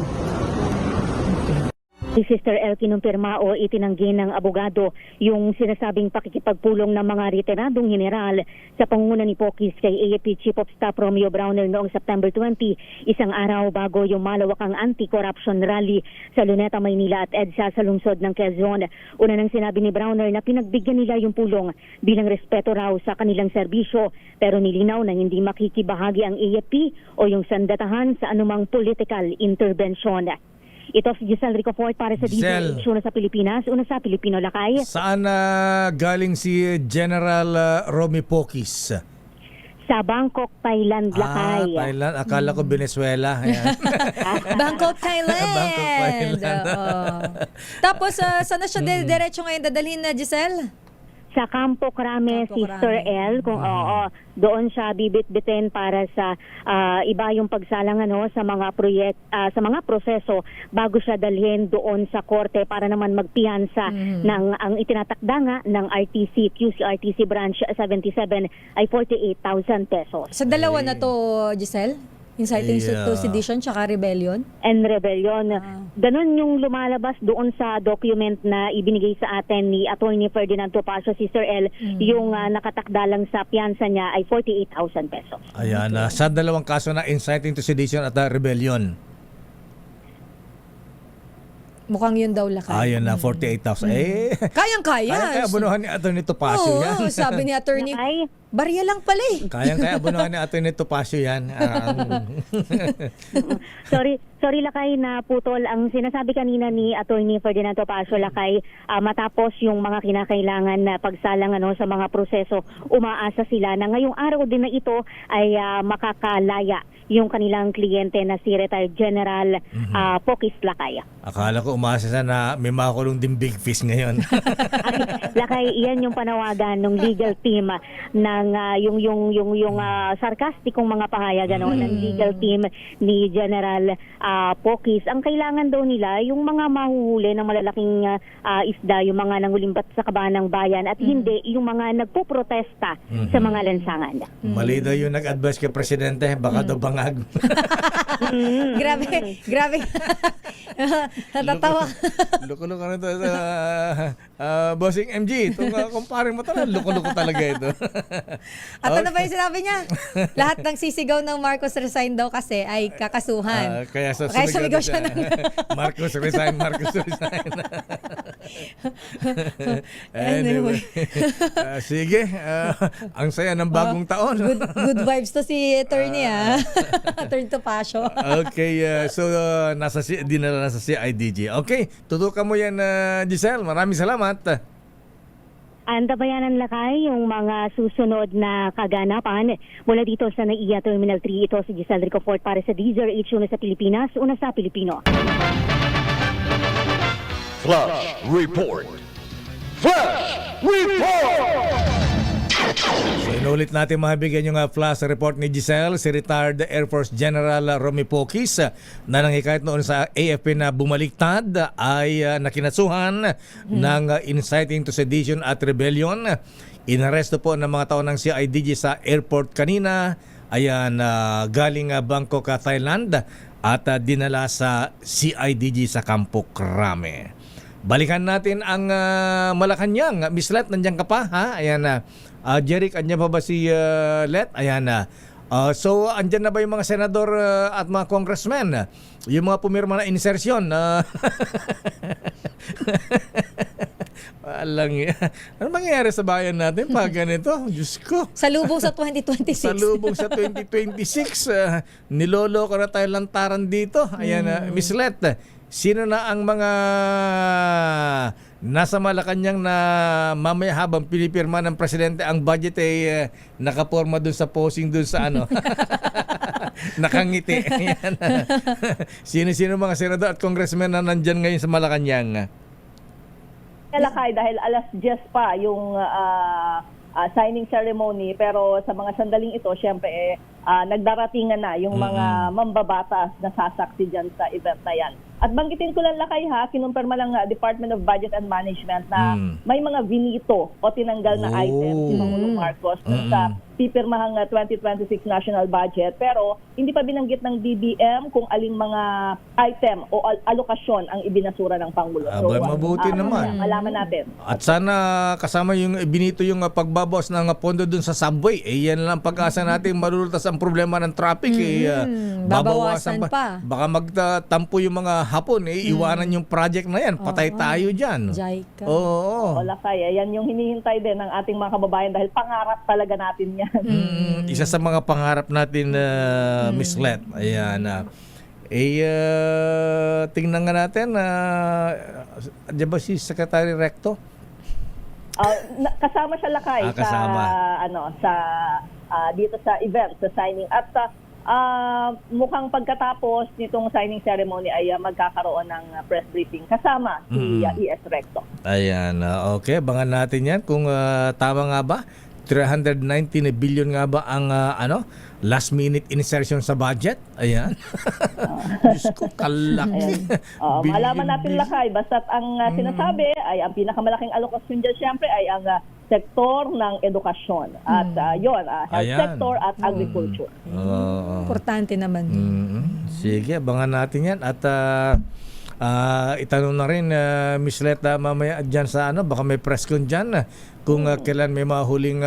Si Sister El kinumpirma o itinanggi ng abogado yung sinasabing pakikipagpulong ng mga retiradong general sa pangunguna ni Poquis kay AFP Chief of Staff Romeo Browner noong September 20, isang araw bago yung malawakang anti-corruption rally sa Luneta, Maynila at EDSA sa lungsod ng Quezon. Una nang sinabi ni Browner na pinagbigyan nila yung pulong bilang respeto raw sa kanilang serbisyo, pero nilinaw na hindi makikibahagi ang AFP o yung sandatahan sa anumang political intervention. Ito si Giselle Ricofort para sa DZH, una sa Pilipinas, una sa Pilipino Lakay. Saan galing si General Romy Poquis? Sa Bangkok, Thailand, Lakay. Thailand. Akala ko Venezuela. Bangkok, Thailand. Bangkok, Thailand. Tapos, saan na siya diretso ngayon dadalhin na, Giselle? Sa Campo Crame, Sister El, kung doon siya bibit-bitin para sa iba yung pagsalang sa mga sa mga proseso bago siya dalhin doon sa korte para naman magpiyansa ng ang itinatakda nga ng QCRTC branch 77 ay 48,000 pesos. Sa dalawa na to, Giselle? Inciting to sedition tsaka rebellion? And rebellion. Ganon yung lumalabas doon sa document na ibinigay sa atin ni Atty. Ferdinand Topacio, Sister El, yung nakatakda lang sa piyansa niya ay 48,000 pesos. Ayan, sa dalawang kaso na inciting to sedition at rebellion. Mukhang yun daw Lakay. Ayan na, 48,000. Kayang-kaya. Kaya abunuhan ni Atty. Topacio yan. Sabi ni Atty. Barya lang pala eh. Kaya abunuhan ni Atty. Topacio yan. Sorry Lakay na putol ang sinasabi kanina ni Atty. Ferdinand Topacio, Lakay, matapos yung mga kinakailangan na pagsalang sa mga proseso, umaasa sila na ngayong araw din na ito ay makakalaya yung kanilang kliyente na si retired General Pokis Lakay. Akala ko umasa na may makulong din big fish ngayon. Lakay, iyan yung panawagan ng legal team ng yung sarkastikong mga pahayag ng legal team ni General Pokis. Ang kailangan daw nila yung mga mahuhuli ng malalaking isda, yung mga nangulimbat sa kaban ng bayan at hindi yung mga nagpoprotesta sa mga lansangan. Mali daw yung nag-advise kay Presidente, baka daw bangag. Grabe. Natatawa. Loko-loko na ito. Bossing MG, itong kumpare mo talaga, loko-loko talaga ito. At ano ba yung sinabi niya? Lahat ng sisigaw ng Marcos resign daw kasi ay kakasuhan. Kaya sumigaw siya ng... Marcos resign. Anyway. Sige, ang saya ng bagong taon. Good vibes to si attorney Turn to passion. Okay, so dinala na sa CIDG. Okay, tutukan mo yan, Giselle. Maraming salamat. Antabayanan Lakay yung mga susunod na kaganapan mula dito sa NAIA Terminal 3. Ito si Giselle Ricofort para sa DZRH, una sa Pilipinas, una sa Pilipino. Flash Report. Flash Report! So, inulit natin mabigyan yung flash report ni Giselle, si retired Air Force General Romy Pokis na nanghikayat noon sa AFP na bumaliktad ay nakinatsuhan ng inciting to sedition at rebellion. Inaresto po ng mga tao ng CIDG sa airport kanina. Ayan, galing Bangkok, Thailand at dinala sa CIDG sa Campo Crame. Balikan natin ang Malacanang. Miss Let, nandiyan ka pa? Ha? Ayan, Jeric, andyan pa ba si Let? Ayan na. So, andyan na ba yung mga senador at mga congressmen? Yung mga pumirma na insertion? Walang ano mangyayari sa bayan natin pag ganito? Diyos ko. Salubong sa 2026. Salubong sa 2026. Niloloko na tayo lantaran dito. Ayan, Miss Let, sino na ang mga nasa Malacanang na mamaya habang pinipirma ng presidente ang budget ay nakaporma dun sa posing dun sa ano? Nakangiti. Sino-sino mga senador at congressmen na nandyan ngayon sa Malacanang? Lakay, dahil alas 10 pa yung signing ceremony, pero sa mga sandaling ito, syempre nagdaratingan na yung mga mambabatas na sasaksi dyan sa event na yan. At banggitin ko lang Lakay kinumpirma lang Department of Budget and Management na may mga vinito o tinanggal na items si Pangulong Marcos sa pipirmahang 2026 national budget, pero hindi pa binanggit ng BBM kung aling mga item o alokasyon ang ibinasura ng Pangulo. So, mabuti naman. Malaman natin. At sana kasama yung binito yung pagbabawas ng pondo dun sa subway. Yan lang pag-asa natin malulutas ang problema ng traffic. Babawasan pa. Baka magtampo yung mga Hapon, iwanan yung project na yan. Patay tayo dyan. Jaika. Oo. Lakay, yan yung hinihintay din ng ating mga kababayan dahil pangarap talaga natin yan. Isa sa mga pangarap natin, Miss Let. Ayan. Tingnan nga natin, diyan ba si Secretary Recto? Kasama siya Lakay kasama. sa dito sa event, sa signing. At mukhang pagkatapos nitong signing ceremony ay magkakaroon ng press briefing kasama si ES Recto. Ayan, okay. Abangan natin yan kung tama nga ba. 319 billion nga ba ang last minute insertion sa budget? Ayan. Diyos ko, kalaki. Malaman natin Lakay, basta't ang sinasabi ay ang pinakamalaking alokasyon dyan syempre ay ang sektor ng edukasyon at health sector at agriculture. Importante naman. Sige, abangan natin yan at itanong na rin Miss Leta mamaya dyan sa baka may press con dyan kung kailan may mahuling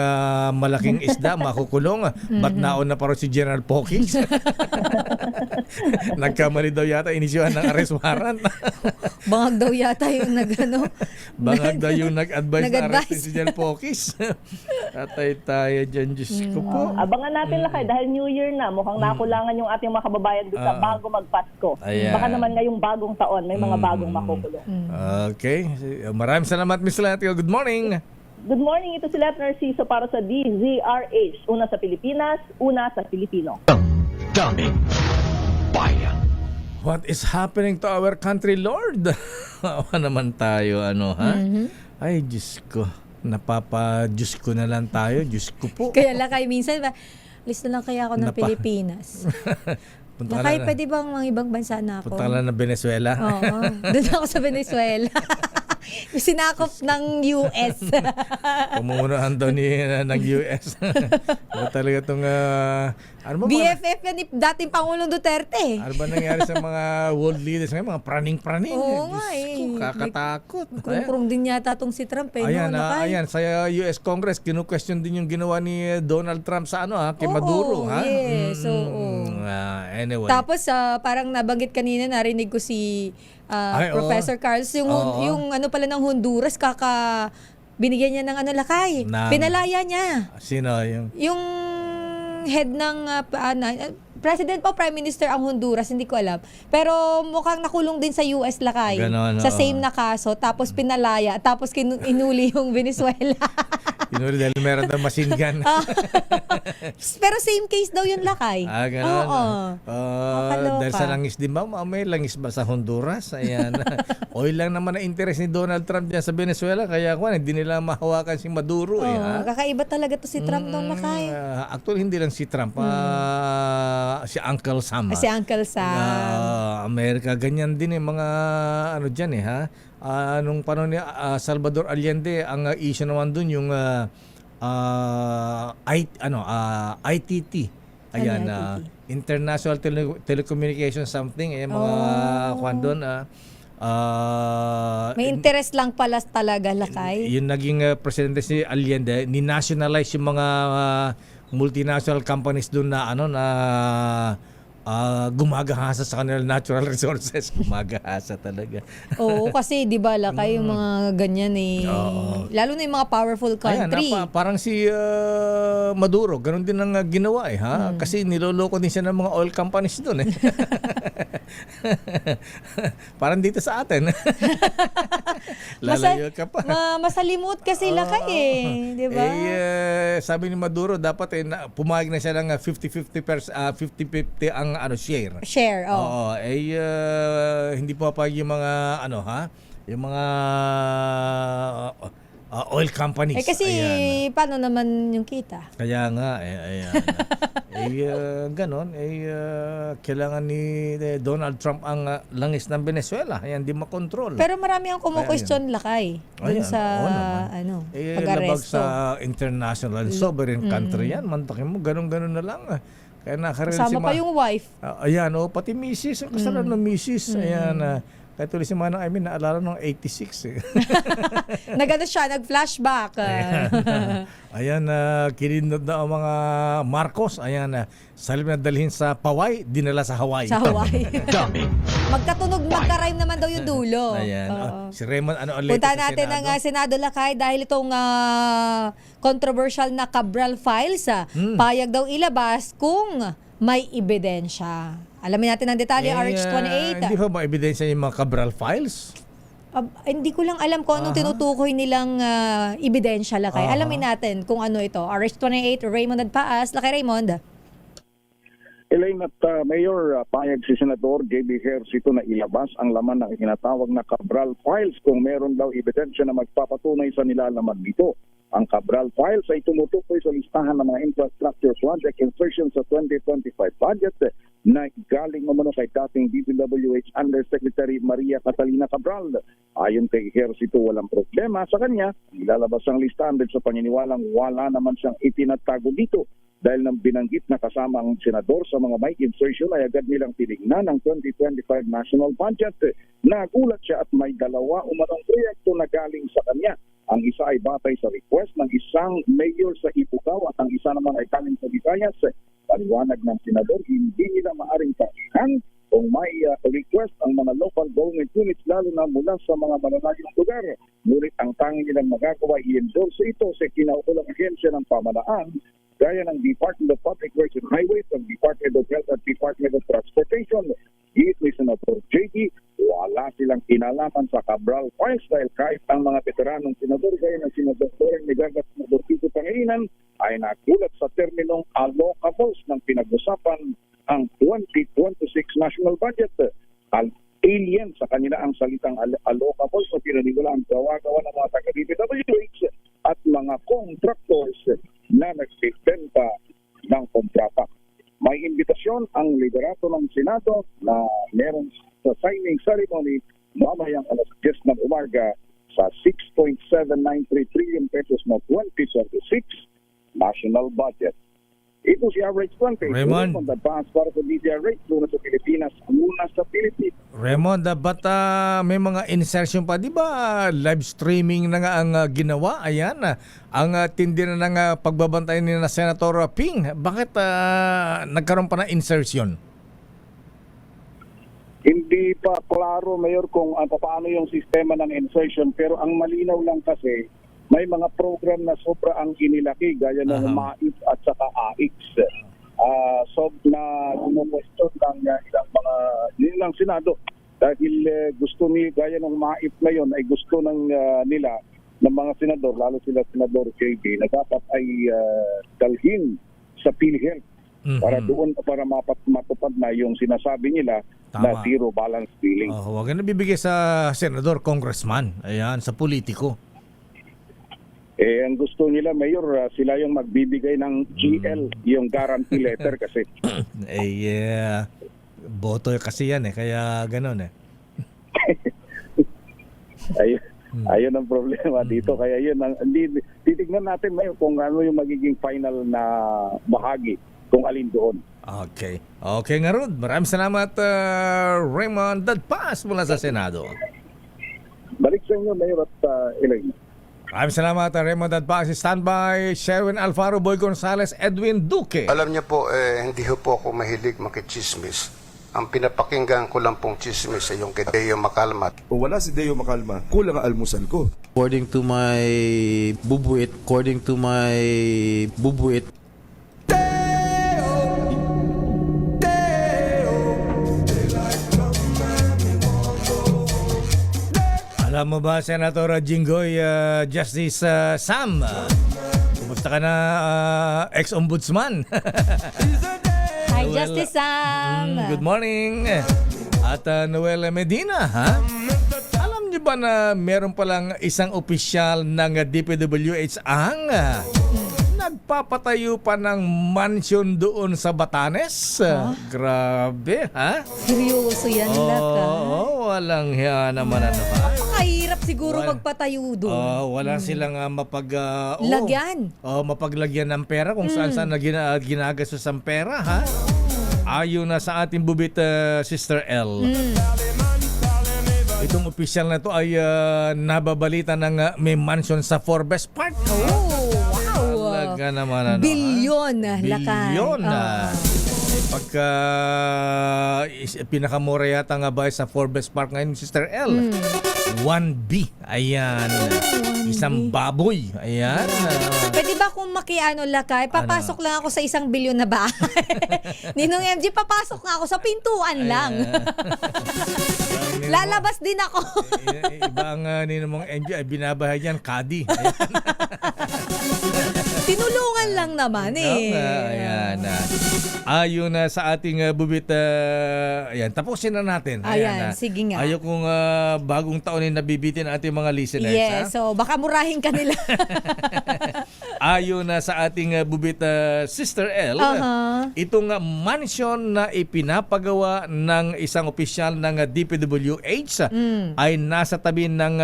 malaking isda makukulong. Ba't nauna pa rin si General Pokis? Nagkamali daw yata inisyuhan ng arrest warrant. Bangag daw yata yung Bangag daw yung nag-advise na arrestin si General Pokis. Tatay tayo dyan, Diyos ko po. Abangan natin Lakay dahil New Year na, mukhang nakulangan yung ating mga kababayan doon sa bago magpasko. Baka naman ngayong bagong taon may mga bagong makukulong. Okay. Maraming salamat, Miss Leta. Good morning. Good morning, ito si Let Narciso para sa DZRH. Una sa Pilipinas, una sa Pilipino. Daming bayan. What is happening to our country, Lord? Awa naman tayo, ano, ha? Ay, Diyos ko. Diyos ko na lang tayo. Diyos ko po. Kaya lakay, minsan, list na lang kaya ako ng Pilipinas. Punta ka Lakay, na- pwede bang mga ibang bansa na ako? Punta ka lang ng Venezuela. Oo. Doon ako sa Venezuela. Sinakop ng US. Pumunuhan daw ng US. Talaga itong... ano ba BFF yan ni dating Pangulong Duterte. Ano ba nangyari sa mga world leaders ngayon? Mga praning-praning. Oo Diyos nga eh. ko, kakatakot. Kurong din yata tong si Trump eh. Ayan, no? Lakay. ayan, sa US Congress, kinu-question din yung ginawa ni Donald Trump sa kay Oo, Maduro. Ha? yes, oo. Anyway. Tapos parang nabanggit kanina, narinig ko si Ay, oo. Professor Carlos, Oo. yung ano pala ng Honduras, binigyan niya ng lakay. Ng- Pinalaya niya. Sino yung... Yung head ng President o Prime Minister ang Honduras, hindi ko alam. Pero mukhang nakulong din sa US lakay. Ganon, Sa oo. same na kaso, tapos pinalaya, tapos inuli yung Venezuela. Inuli dahil meron daw machine gun. Pero same case daw yung lakay. Ganon. Oo. Nakaloka. Dahil sa langis din ba? May langis ba sa Honduras? Ayan. Oil lang naman ang interest ni Donald Trump diyan sa Venezuela. Kaya hindi nila mahawakan si Maduro. Oo, kakaiba talaga to si Trump doon lakay. Actually, hindi lang si Trump. Si Uncle Sam. Si Uncle Sam. Amerika, ganyan din mga ano dyan ha. Nung panahon ni Salvador Allende, ang issue naman dun yung ITT. Ayan, ITT? International Telecommunication something. Ayan, mga kwan doon. May interest lang pala talaga lakay. Yung naging presidente si Allende, ni-nationalize yung mga multinational companies doon na gumagahasa sa kanilang natural resources. Gumagahasa talaga. Oo, kasi 'di ba lakay yung mga ganyan lalo na yung mga powerful country. Ayan, parang si Maduro, ganun din ang ginawa ha. Kasi niloloko din siya ng mga oil companies doon Parang dito sa atin. Lalayo ka pa. Masalimot kasi lakay 'di ba? Sabi ni Maduro dapat pumayag na siya ng 50-50 ang share. Share, Oo, hindi pumapayag yung mga yung mga oil companies. kasi Ayan. paano naman yung kita? Kaya nga, ayan. Ganon, kailangan ni Donald Trump ang langis ng Venezuela. Ayan, di makontrol. Pero marami ang kumu-question lakay dun Ayan, sa oo naman. Labag pag-aresto. sa international sovereign country yan. Mantakin mo, ganon-ganon na lang. Kaya nakarel si Kasama pa yung wife. ayan, pati misis. Ang kasalan ng misis. Ayan, kaya tuloy si Manang Aimee, naalala nung 86 Nagano siya, nag-flashback. Ayan, kinindot na ang mga Marcos. Ayan, salim na dalhin sa Paway, dinala sa Hawaii. Sa Hawaii. Daming Magkatunog, magka-rhyme naman daw yung dulo. Ayan. Oo. Si Raymond, ulit Punta sa natin Senado? ang Senado lakay dahil itong controversial na Cabral Files. Payag daw ilabas kung may ebidensya. Alamin natin ang detalye, RH28. Hindi pa ba ebidensya yung mga Cabral Files? Hindi ko lang alam kung anong tinutukoy nilang ebidensya lakay. Alamin natin kung ano ito. RH28, Raymond Nagpaas. Lakay Raymond. Elaine at Mayor, payag si Senador J.B. Ejercito na ilabas ang laman ng tinatawag na Cabral Files kung meron daw ebidensya na magpapatunay sa nilalaman dito. Ang Cabral Files ay tumutukoy sa listahan ng mga infrastructure project insertion sa 2025 budget na galing umano kay dating DPWH Undersecretary Maria Catalina Cabral. Ayon kay Ejercito, walang problema sa kanya. Ilalabas ang listahan dahil sa paniniwalang wala naman siyang itinatago dito. Dahil nang binanggit na kasama ang senador sa mga may insertion ay agad nilang tinignan ang 2025 national budget. Nagulat siya at may dalawa umanong proyekto na galing sa kanya. Ang isa ay batay sa request ng isang mayor sa Ifugao at ang isa naman ay galing sa Visayas. Paliwanag ng senador, hindi nila maaring pakihan kung may request ang mga local government units lalo na mula sa mga malalayong lugar. Ngunit ang tanging nilang magagawa i-endorse ito sa kinaukulang ahensya ng pamalaan gaya ng Department of Public Works and Highways, ng Department of Health at Department of Transportation. Giit ni Senator JD, wala silang kinalaman sa Cabral Files dahil kahit ang mga veteranong senador gaya ng Senador Toreng Megagat at Senador Tito Pangilinan ay nagulat sa terminong allocables ng pinag-usapan ang 2026 national budget. Al alien sa kanila ang salitang allocable so pinanigula ang gawa-gawa ng mga taga-DPWH at mga contractors na nagbibenta ng kontrata. May imbitasyon ang liderato ng Senado na meron sa signing ceremony mamayang alas 10 ng umaga sa 6.793 trillion pesos na 2026 national budget. Ito si Average 20. Raymond. Advance para sa DZRH, luna sa Pilipinas, luna sa Pilipinas. Raymond, ba't may mga insertion pa? Di ba live streaming na nga ang ginawa? Ayan, ang tindi na ng pagbabantay ni na Senator Ping. Bakit nagkaroon pa ng insertion? Hindi pa klaro, Mayor, kung paano yung sistema ng insertion. Pero ang malinaw lang kasi, may mga program na sobra ang inilaki gaya ng MAIF at saka AIX. So na gumumwestiyon ng ilang Senado dahil gusto ni gaya ng MAIF na yon ay gusto ng nila ng mga senador, lalo sila Senador JB, na dapat ay dalhin sa PhilHealth para doon para matupad na yung sinasabi nila na zero balance billing. Huwag na bibigay sa senador, congressman. Ayan, sa politiko. Ang gusto nila, Mayor, sila yung magbibigay ng GL, yung guarantee letter kasi. Boto kasi yan kaya gano'n Ayun ang problema dito. Kaya yun, titignan natin, Mayor, kung ano yung magiging final na bahagi, kung alin doon. Okay. Okay nga Rod. Maraming salamat, Raymond Dadpas mula sa Senado. Balik sa inyo, Mayor at Elaine. Maraming salamat, Raymond Dadpas. Standby, Sherwin Alfaro, Boy Gonzales, Edwin Duque. Alam niyo po, hindi po ako mahilig makichismis. Ang pinapakinggan ko lang pong chismis ay yung kay Deo Macalma. Kung wala si Deo Macalma, kulang ang almusal ko. According to my bubuit, Alam mo ba, Senator Jinggoy, Justice Sam, kumusta ka na, ex-ombudsman? Hi, Justice Sam! Good morning! At Noel Medina, ha? Alam niyo ba na meron palang isang opisyal ng DPWH ang nagpapatayo pa ng mansion doon sa Batanes? Grabe, ha? Seryoso yan, Laka. Walang hiya naman Napakahirap siguro magpatayo doon. Wala silang lagyan. Mapaglagyan ng pera kung saan ginagastos ang pera, ha? Ayon na sa ating bubit, Sister L. Itong opisyal na to ay nababalita ng may mansion sa Forbes Park. Wow! Talaga naman Bilyon, Laka. Bilyon na. Pagka pinakamura yata nga ba sa Forbes Park ngayon, Sister L? 1B. Ayan. Isang baboy. Ayan. Pwede ba kung Lakay, papasok lang ako sa 1 bilyon na bahay. Ninong MG, papasok nga ako sa pintuan lang. Lalabas din ako. Ibang Ninong MG ay binabahay niyan, kadi. Tinulungan lang naman Ayan. Ayon sa ating bubit, ayan, tapusin na natin. Ayan, sige nga. Ayaw kong bagong taon ay nabibitin ating mga listeners. Yes, so baka murahin ka nila. Ayon sa ating bubit, Sister L, itong mansion na ipinapagawa ng isang opisyal ng DPWH ay nasa tabi ng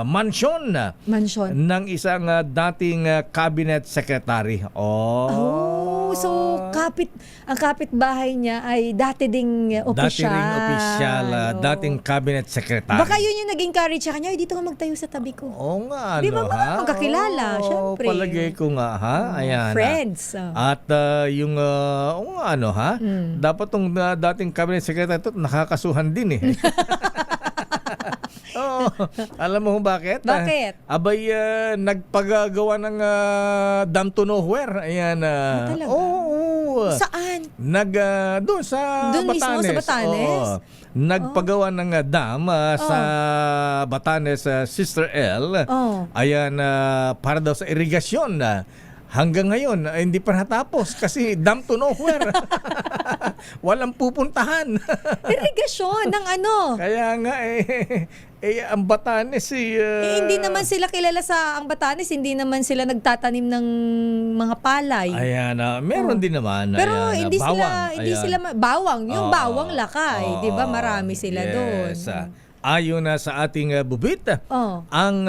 mansion ng isang dating cabinet secretary. So ang kapitbahay niya ay dati ding opisyal. Dating opisyal, dating cabinet secretary. Baka yun yung naging courage sa kanya, dito ka magtayo sa tabi ko. Oo nga, Di ba magkakilala, syempre. Palagay ko nga, ha? Ayan. Friends. At yung, dapat tong dating cabinet secretary ito, nakakasuhan din alam mo kung bakit? Bakit? Abay, nagpagagawa ng dam to nowhere. Ayan. Talaga? Saan? Doon sa Doon Batanes. mismo sa Batanes? Nagpagawa ng dam sa Batanes, Sister L. Ayan, para daw sa irigasyon. hanggang ngayon hindi pa natapos kasi dam to nowhere. Walang pupuntahan. Irigasyon ng ano. Kaya nga ang Batanes Hindi naman sila kilala sa ang Batanes, hindi naman sila nagtatanim ng mga palay. Ayan, meron din naman. Pero ayan, hindi bawang. sila bawang, yung bawang lakay, 'di ba? Marami sila doon. Yes. Ayon na sa ating bubit, Oh. ang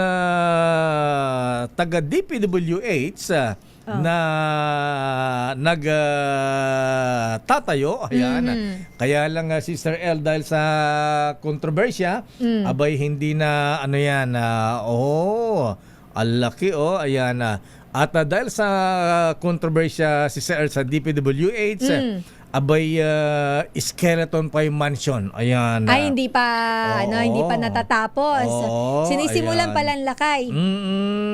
taga DPWH na nagtatayo, ayan. Kaya lang Sister L dahil sa kontrobersya, abay hindi na ano yan, ang laki ayan. At dahil sa kontrobersya Sister L sa DPWH, abay skeleton pa yung mansion. Ayan. Ay, hindi pa hindi pa natatapos. Sinisimulan ayan. pa lang lakay.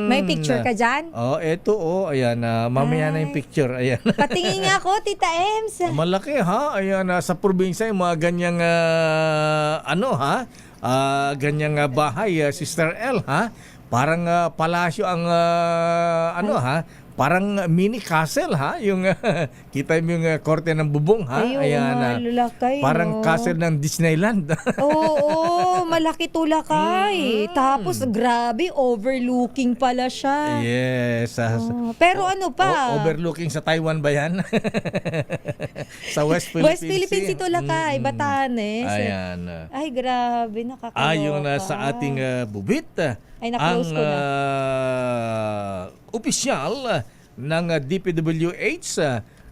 May picture ka dyan? Eto ayan, mamaya na yung picture. Ayan. Patingin nga ako, Tita Ems. Malaki ha. Ayan, sa probinsya yung mga ganyang ganyang bahay, Sister L ha. Parang palasyo ang parang mini castle ha, yung kita mo yung korte ng bubong ha. Ayan, lakay, parang castle ng Disneyland. Oo, malaki to lakay. Tapos grabe, overlooking pala siya. Yes. Pero ano pa? Overlooking sa Taiwan ba yan? Sa West Philippines. West Philippines ito lakay, Batanes. Ayan. Ay, grabe, nakakaloka. Ayon sa ating bubit, ay, na-close ko na. Opisyal ng DPWH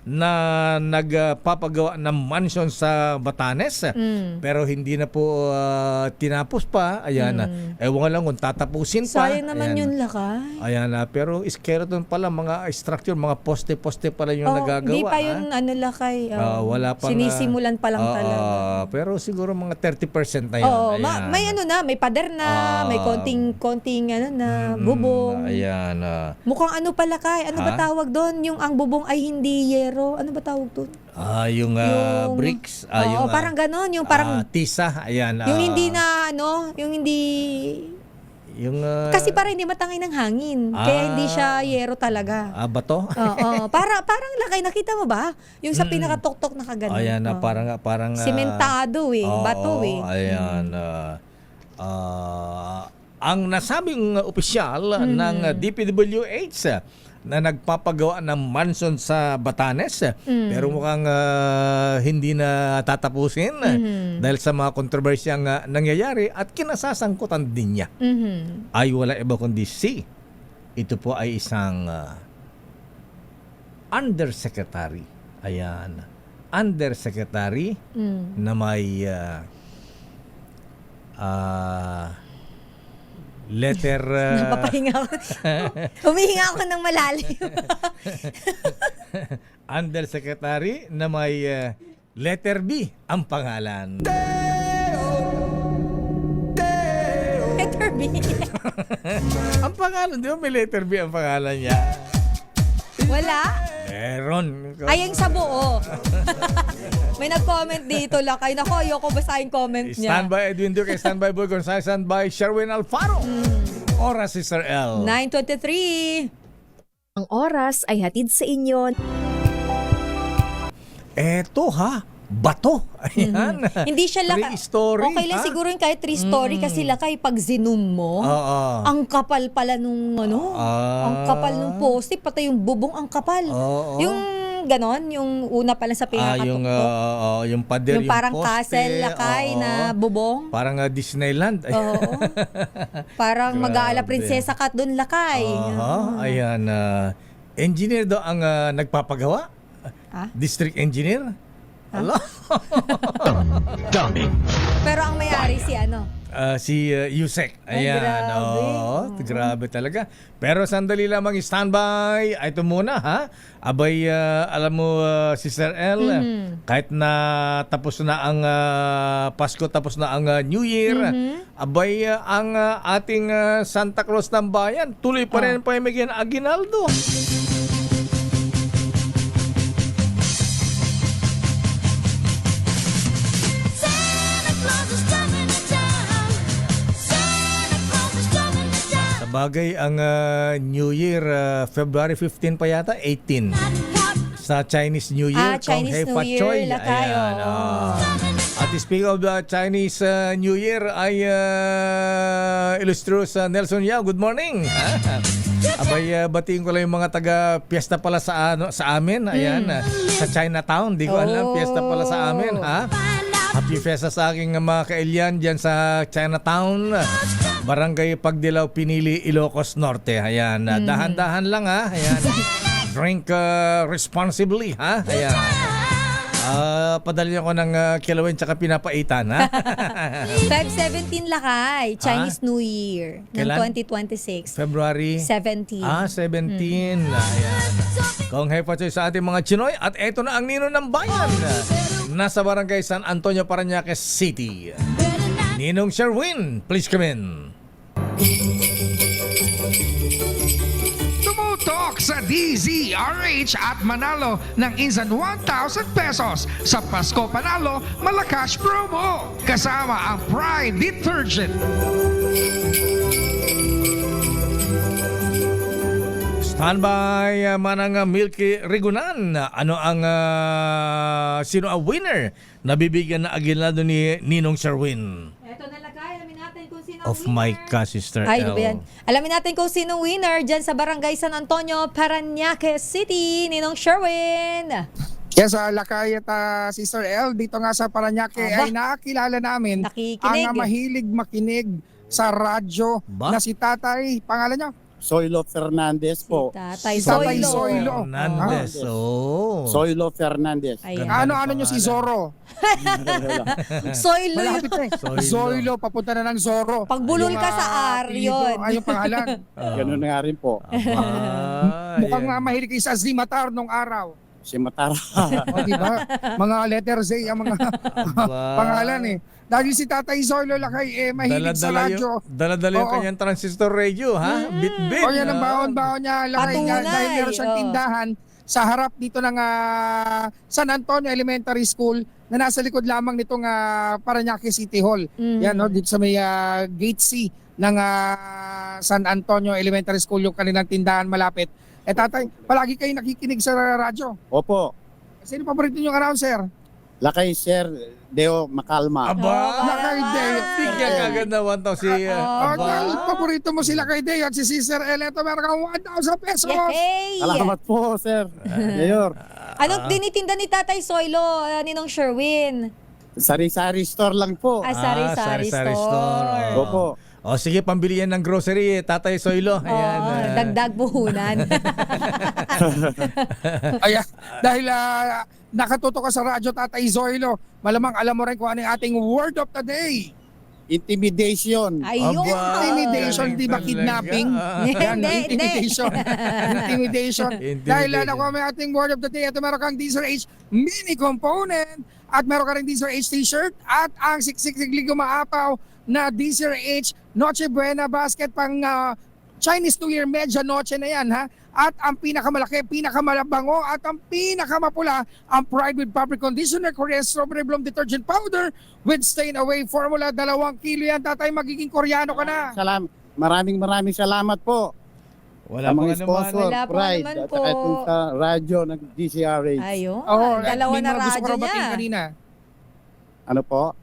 na nagpapagawa ng mansion sa Batanes, pero hindi na po tinapos pa. Ayan, ewan lang kung tatapusin pa. Sayang naman yun lakay. Ayan, pero skeleton pala, mga structure, mga poste-poste pala yung nagagawa. Hindi pa yun lakay. Wala pang, sinisimulan pa lang talaga. Pero siguro mga 30% na yun. May may pader na, may konting bubong. Ayan. Mukhang pa lakay. Ano ba tawag doon? Yung ang bubong ay hindi yero. Ano ba tawag doon? Yung bricks. Oo, parang ganon. Yung parang tisa. Ayan. yung hindi na yung hindi kasi parang hindi matangay ng hangin. Kaya hindi siya yero talaga. Bato? Oo. Parang lakay, nakita mo ba? Yung sa pinakatuktok na kaganon. Ayan, parang simentado bato Ayan. Ang nasabing opisyal ng DPWH na nagpapagawa ng mansion sa Batanes, pero mukhang hindi na tatapusin dahil sa mga kontrobersyang nangyayari at kinasasangkutan din niya. Ay wala iba kundi ito po ay isang undersecretary. Ayan. Undersecretary na may letter... Napapahinga ako. Humihinga ako ng malalim. Undersecretary na may letter B ang pangalan. Letter B? Ang pangalan, di ba may letter B ang pangalan niya? Wala? Meron. Ay, yung sa buo. May nag-comment dito, lakay. Naku, ayoko basahin comment niya. Standby Edwin Duque, standby Boy Gonzales, standby Sherwin Alfaro. Oras, Sister L. 9:23. Ang oras ay hatid sa inyo. Eto bato. Ayan. Hindi siya lakay. 3 story. Okay lang siguro yung kahit 3 story kasi lakay pag zoom mo, ang kapal pala nung ang kapal nung poste, pati yung bubong ang kapal. Yung ganon, yung una pala sa pinakatuktok. Yung pader, yung parang poste, castle lakay na bubong. Parang Disneyland. Oo. Parang mag-aala prinsesa ka doon lakay. Ayan. Engineer daw ang nagpapagawa? District engineer? Allah. Pero ang may-ari si Yusek. Ayan. Grabe talaga. Pero sandali lamang standby. Ito muna Abay, alam mo, Sister L, kahit na tapos na ang Pasko, tapos na ang New Year, abay, ang ating Santa Claus ng bayan, tuloy pa rin pamimigyan Aguinaldo. Sabagay, ang New Year, February 15 pa yata, 18. Sa Chinese New Year, Chinese New Year, lakay. Ayan, At speaking of the Chinese New Year, ay illustrious Nelson Yao. Good morning. Abay, batiin ko lang yung mga taga-piyesta pala sa amin. Ayan, sa Chinatown. Di ko alam, piyesta pala sa amin. Happy Fiesta sa aking mga kailyan dyan sa Chinatown. Barangay Pagdilaw, Pinili, Ilocos Norte. Ayan, dahan-dahan lang Ayan. Drink responsibly, Ayan. Padali ako ng kilawin tsaka pinapaitan, Feb 17 lakay, Chinese New Year ng Kailan? 2026. February 17. 17. Ayan. Kung hepa choy sa ating mga Chinoy. At eto na ang nino ng bayan. Nasa barangay San Antonio, Parañaque City. Ninong Sherwin, please come in. Tumutok sa DZRH at manalo ng instant 1,000 pesos sa Pasko Panalo Malacash Promo. Kasama ang Pride Detergent. Standby manang Milky Rigunan. Ano ang sino ang winner na bibigyan na aginaldo ni Ninong Sherwin? Eto na lakay, alamin natin kung sino Of my ka-sister Ay, L. ano ba yan? Alamin natin kung sino winner dyan sa Barangay San Antonio, Parañaque City, Ninong Sherwin. Yes, Lakay at Sister L, dito nga sa Parañaque ay nakakilala namin Nakikinig. ang mahilig makinig sa radyo na si Tatay, pangalan niya? Soylo Fernandez po. Tatay Tatay Soylo. Fernandez. Soylo Fernandez. Ano niyo si Zorro? Soylo. Malapit eh. Zoilo, papunta na ng Zorro. Pagbulol ka sa R, yun. Ay, yung pangalan. Ganun na nga rin po. Mukhang mahilig kayo sa Zimatar nung araw. Si Matara. O, diba? Mga letter Z ang mga pangalan eh. Dahil si Tatay Zoilo Lakay mahilig sa radyo. Dala-dala yung Oo. kanyang transistor radio, Bit-bit. O yan ang baon-baon niya Lakay Patunay. dahil meron siyang tindahan sa harap dito ng San Antonio Elementary School na nasa likod lamang nitong Parañaque City Hall. Yan, no, dito sa may Gate C ng San Antonio Elementary School yung kanilang tindahan malapit. Tatay, palagi kayo nakikinig sa radyo. Opo. Sino paborito niyong announcer? Lakay Sir Deo Macalma. Lakay Deo. Bigyan ka agad na 1,000 si... Dahil paborito mo sila kay Deo at si Sister El, ito meron kang 1,000 pesos. Yay! Salamat po, Sir. Mayor. Anong tinitinda ni Tatay Soylo, Ninong Sherwin? Sari-sari store lang po. Sari-sari store. Opo. O sige, pambili yan ng grocery, Tatay Soylo. Ayan. Dagdag puhunan. Ayan, dahil nakatuto ka sa radyo, Tatay Zoilo, malamang alam mo rin kung ano yung ating word of the day. Intimidation. Ayun. Intimidation, di ba kidnapping? Yan, intimidation. Intimidation. Dahil nakuha mo yung ating word of the day, ito meron kang DZRH mini component at meron ka rin DZRH t-shirt at ang siksik-siglig umaapaw na DZRH Noche Buena basket pang Chinese New Year Media Noche na yan At ang pinakamalaki, pinakamalabango at ang pinakamapula ang Pride with Fabric Conditioner, Korean Strawberry Bloom Detergent Powder with Stain Away Formula. 2 kilo yan, Tatay, magiging Koreano ka na. Maraming salamat po. Wala sa pa mga naman. sponsor, Wala pa Pride, naman at po. saka itong sa radyo ng DCRH. Ayun. Oo, Dalawa may na mga gusto ko radyo raw batiin niya. kanina. Ano po?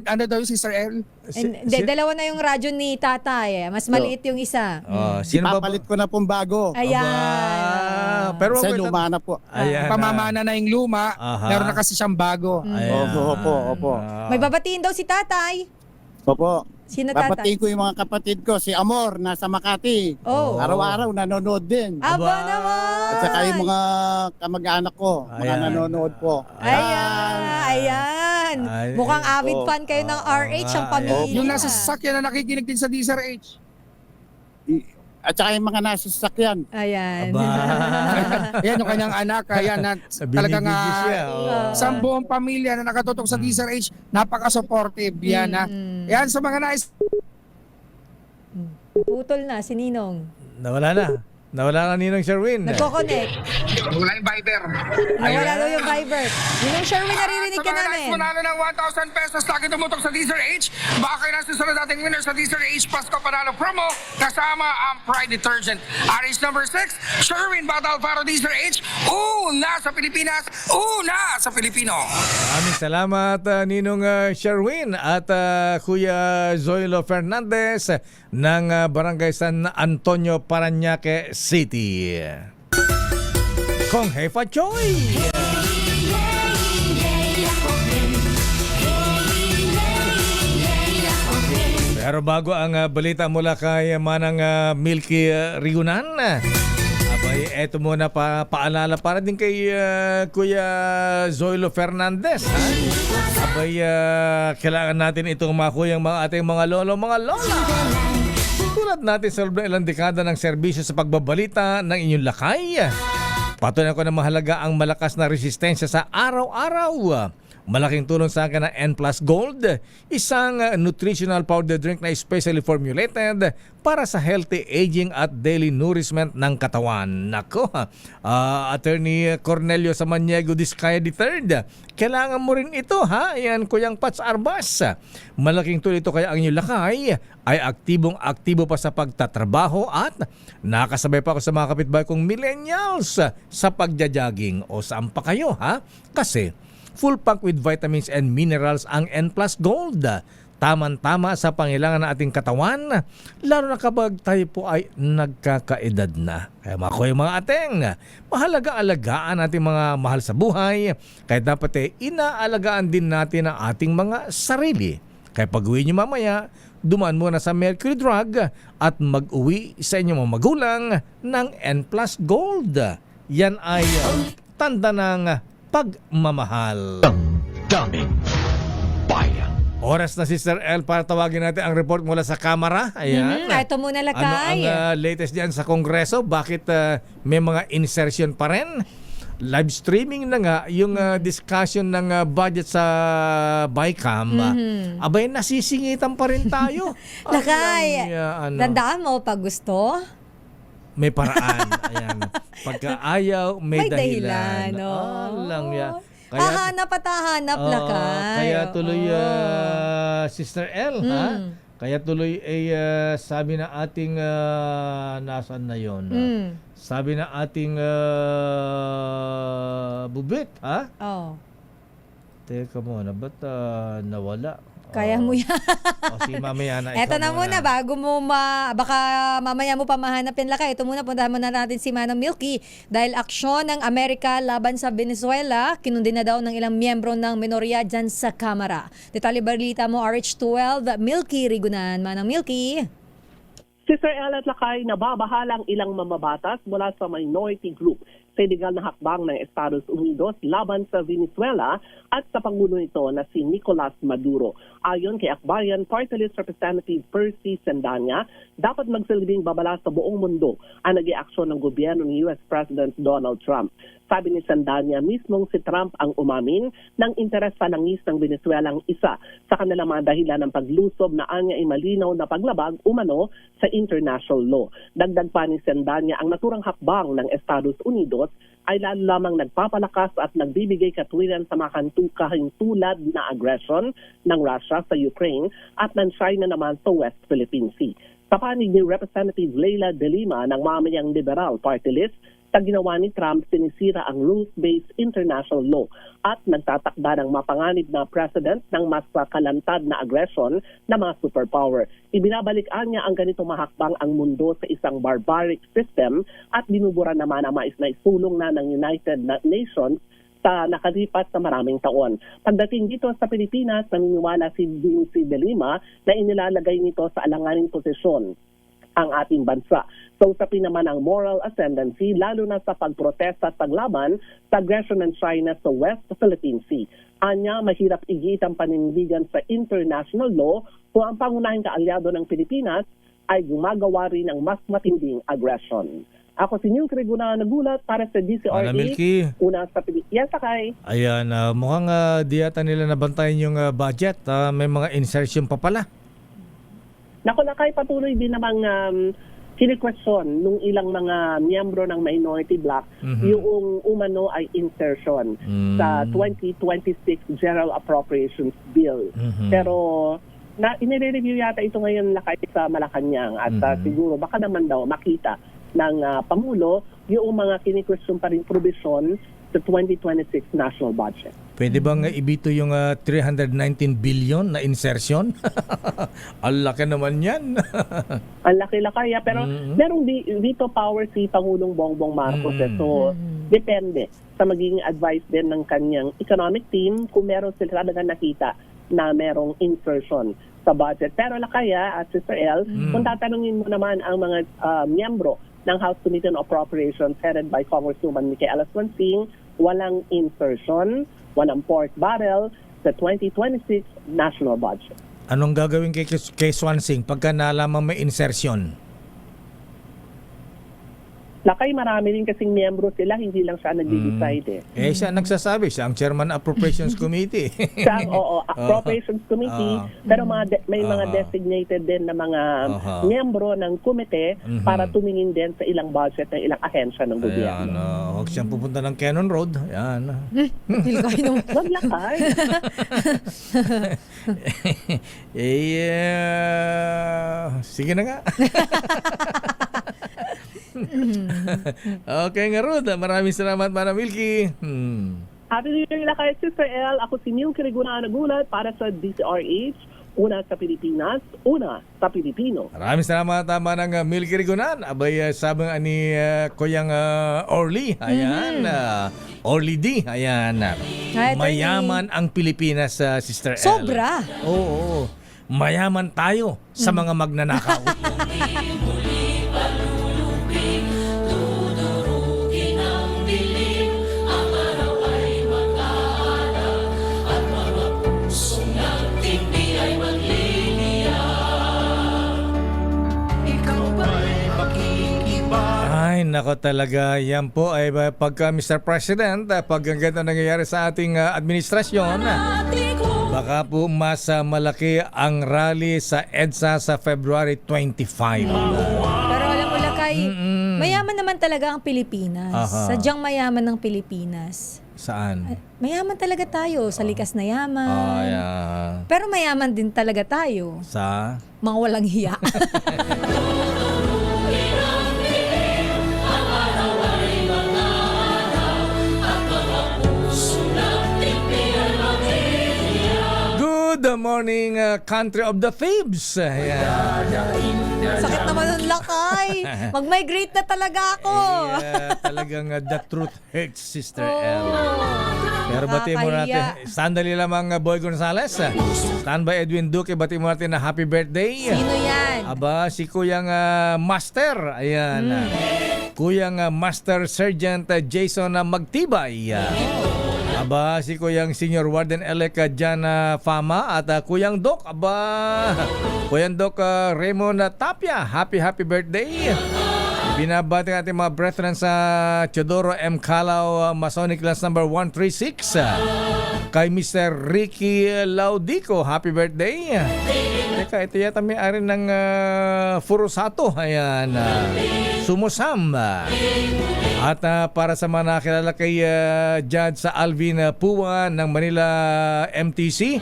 Ano daw yung Sister L? Dalawa na yung radyo ni Tatay. Mas maliit yung isa. Ipapalit ko na pong bago. Ayan. Pero sa luma na po. Pamamana na yung luma, meron na kasi siyang bago. Opo. May babatiin daw si Tatay. Opo. Sino Tatay? Papatiin ko yung mga kapatid ko. Si Amor, nasa Makati. Oh. Araw-araw nanonood din. Aba naman. At saka yung mga kamag-anak ko, mga nanonood po. Ayan. Mukhang avid fan kayo ng RH ang pamilya. Yung nasa sasakyan na nakikinig din sa DZRH. At saka yung mga nasa sasakyan. Ayan. Ayan yung kanyang anak. Ayan, talagang siya. sa buong pamilya na nakatutok sa DZRH, napaka-supportive. Yan, Ayan, sa mga nais. Putol na si Ninong. Nawala na. Nawala na Ninong Sherwin. Nagko-connect. Wala yung Viber. Nawala daw yung Viber. Ninong Sherwin, naririnig ka namin. Manalo ng 1,000 pesos. Lagi tumutok sa Deezer H. Baka kayo na susunod nating winner sa Deezer H Pasko Panalo promo. Kasama ang Pride Detergent. RH number 6, Sherwin Bata Alfaro Deezer H. Una sa Pilipinas. Una sa Pilipino. Maraming salamat Ninong Sherwin at Kuya Zoilo Fernandez ng Barangay San Antonio, Parañaque City. Kong Hefa Choy! Pero bago ang balita mula kay Manang Milky Rigunan, abay, eto muna paalala para din kay Kuya Zoilo Fernandez. Ha? Abay, kailangan natin itong makuyang mga ating mga lolo, mga lola. Tulad natin sa loob ng ilang dekada ng serbisyo sa pagbabalita ng inyong lakay. Patunayan ko na mahalaga ang malakas na resistensya sa araw-araw. Malaking tulong sa akin ang N Plus Gold, isang nutritional powder drink na specially formulated para sa healthy aging at daily nourishment ng katawan. Nako, Attorney Cornelio Samaniego Discaya III, kailangan mo rin ito ha, yan Kuyang Pats Arbas. Malaking tulong ito kaya ang inyong lakay ay aktibong-aktibo pa sa pagtatrabaho at nakasabay pa ako sa mga kapitbahay kong millennials sa pagja-jogging. O saan pa kayo ha? Kasi full pack with vitamins and minerals ang N Plus Gold. Taman-tama sa pangailangan ng ating katawan, lalo na kapag tayo po ay nagkakaedad na. Kaya mga ateng, mahalaga-alagaan ating mga mahal sa buhay, kaya dapat inaalagaan din natin ang ating mga sarili. Kaya pag-uwi nyo mamaya, dumaan muna sa Mercury Drug at mag-uwi sa inyong mga magulang ng N Plus Gold. Yan ay tanda ng pagmamahal. Daming bayan. Oras na Sister L para tawagin natin ang report mula sa Kamara. Ayan. Ito muna lakay. Ano ang latest diyan sa Kongreso? Bakit may mga insertion pa rin? Live streaming na nga yung discussion ng budget sa BICAM. Abay, nasisingitan pa rin tayo. Lakay, tandaan mo pag gusto, may paraan. Ayan. Pagka ayaw, may dahilan. Lang ya. Hahanap at hahanap, lakay. Kaya tuloy, Sister L, ha? Kaya tuloy sabi na ating, nasaan na yun? Sabi na ating bubit, ha? Oo. Teka muna, ba't nawala? Kaya mo yan. Si mamaya na. Eto na muna, bago mo baka mamaya mo pa mahanapin lakay. Ito muna, puntahan muna natin si Manang Milky. Dahil aksyon ng Amerika laban sa Venezuela, kinundin na daw ng ilang miyembro ng minorya dyan sa Kamara. Detalye balita mo, RH12, Milky Rigunan. Manang Milky. Sister El at Lakay, nababahalang ilang mamabatas mula sa minority group sa illegal na hakbang ng Estados Unidos laban sa Venezuela at sa Pangulo nito na si Nicolas Maduro. Ayon kay Akbayan Party List Representative Percy Sandanya, dapat magsilbing babala sa buong mundo ang nag-iaksyon ng gobyerno ni US President Donald Trump. Sabi ni Sandanya, mismong si Trump ang umamin ng interes panangis ng Venezuela ang isa sa kanilang mga dahilan ng paglusob na anya ay malinaw na paglabag umano sa international law. Dagdag pa ni Sandanya, ang naturang hakbang ng Estados Unidos ay lalo lamang nagpapalakas at nagbibigay katwiran sa mga kahintulad na aggression ng Russia sa Ukraine at ng China naman sa West Philippine Sea. Sa panig ni Representative Leila De Lima ng mamayang Liberal Party List, sa ginawa ni Trump, sinisira ang rules-based international law at nagtatakda ng mapanganib na president ng mas kalantad na aggression ng mga superpower. Ibinabalikan niya ang ganitong mahakbang ang mundo sa isang barbaric system at binubura naman ang mais na isulong na ng United Nations sa nakalipas na maraming taon. Pagdating dito sa Pilipinas, naniniwala si De Lima na inilalagay nito sa alanganing posisyon ang ating bansa. So usapin naman ang moral ascendancy lalo na sa pagprotesta at paglaban sa aggression ng China sa West Philippine Sea. Anya, mahirap igit ang panindigan sa international law kung ang pangunahing kaalyado ng Pilipinas ay gumagawa rin ng mas matinding aggression. Ako si Neil Criguna nagulat para sa DCRD. Una sa Pilipinas. Yes, Sakay. Ayan, mukhang di yata nila nabantayan yung budget. May mga insertion pa pala. Naku, Lakay, patuloy din namang kini-question nung ilang mga miyembro ng minority bloc yung umano ay insertion sa 2026 General Appropriations Bill. Pero inire-review yata ito ngayon lakay sa Malacanang at siguro baka naman daw makita ng Pangulo yung mga kini-question pa rin provision sa 2026 national budget. Pwede bang ibito yung 319 billion na insertion? Ang laki naman yan. Ang laki-laki. Pero merong veto power si Pangulong Bongbong Marcos. So, depende sa magiging advice din ng kanyang economic team kung meron sila talaga nakita na merong insertion sa budget. Pero lakaya, at Sister El, kung tatanungin mo naman ang mga miyembro ng House Committee on Appropriations headed by Congresswoman Micaela Swansing, walang insertion, walang pork barrel sa 2026 national budget. Anong gagawin kay Swansing pagka nalaman may insertion? Lakay, marami rin kasing miyembro sila, hindi lang siya nag-decide Siya nagsasabi, siya ang Chairman Appropriations Committee. Siya ang Appropriations Committee, pero may mga designated din na mga miyembro ng komite para tumingin din sa ilang budget ng ilang ahensya ng gobyerno. Huwag siyang pupunta ng Cannon Road. Ayan. Wag lakay. Sige na nga. Okay nga, Ruth. Maraming salamat, Manang Milky. Happy New Year lakay, Sister El. Ako si Milky Riguna Nagulat para sa DZRH. Una sa Pilipinas, una sa Pilipino. Maraming salamat, Manang Milky Rigunan. Abay, sabi nga ni Kuyang Orly. Ayan. Orly D. Ayan. Mayaman ang Pilipinas, Sister El. Sobra. Oo. Mayaman tayo sa mga magnanakaw. Ay, nako talaga. Yan po ay pagka Mr. President, pag ang ganito nangyayari sa ating administrasyon, baka po mas malaki ang rally sa EDSA sa February 25. Pero alam mo, Lakay, mayaman naman talaga ang Pilipinas. Sadyang mayaman ng Pilipinas. Saan? Mayaman talaga tayo sa likas na yaman. Yeah. Pero mayaman din talaga tayo. Sa? Mga walang hiya. Good morning, country of the thieves. Ayan. Sakit naman ng Lakay. Mag-migrate na talaga ako. Talagang the truth hurts, Sister L. Pero bati mo natin. Sandali lamang, Boy Gonzales. Standby Edwin Duque. Bati mo natin na happy birthday. Sino yan? Aba, si Kuyang Master. Ayan. Kuyang Master Sergeant Jason Magtibay. Aba, si Kuyang Senior Warden-elect Jana Fama at Kuyang Doc, Kuyang Doc Raymond Tapia, happy birthday. Binabati natin mga brethren sa Teodoro M. Calao Masonic Class number 136. Kay Mr. Ricky Laudico, happy birthday. Teka, ito yata may-ari ng Furusato. Ayan. Sumusam. At para sa mga nakilala kay Judge sa Alvin Puwa ng Manila MTC.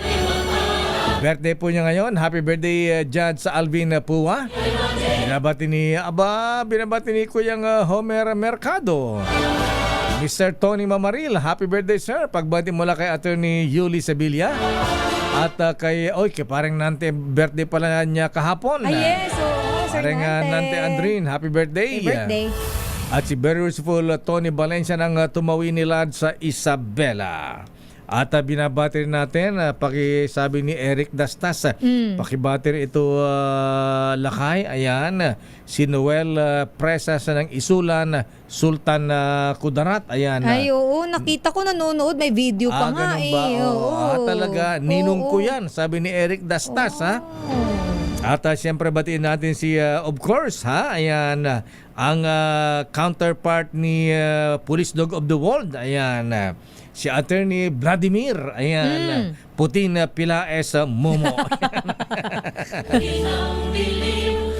Birthday po niya ngayon. Happy birthday, Judge sa Alvin Puwa. Binabati ni Kuyang Homer Mercado. Mr. Tony Mamaril, happy birthday, sir. Pagbati mula kay Attorney Yuli Sevilla. At kay parang Nante, birthday pala niya kahapon. Yes, Sir Parang Nante Andrin, happy birthday. Happy birthday. At si very respectful Tony Valencia ng Tumawi Nilad sa Isabela. At binabati rin natin, pakisabi ni Eric Dastas, pakibati rin ito Lakay, ayan, si Noel Presas ng Isulan, Sultan Kudarat, ayan. Ay, oo, nakita ko nanonood, may video pa nga ganun ba? Talaga, ninong ko yan, sabi ni Eric Dastas, ha? At siyempre batiin natin si, of course, ayan, ang counterpart ni Police Dog of the World, ayan, si Attorney Vladimir, ayan, Putin Pilaes Momo.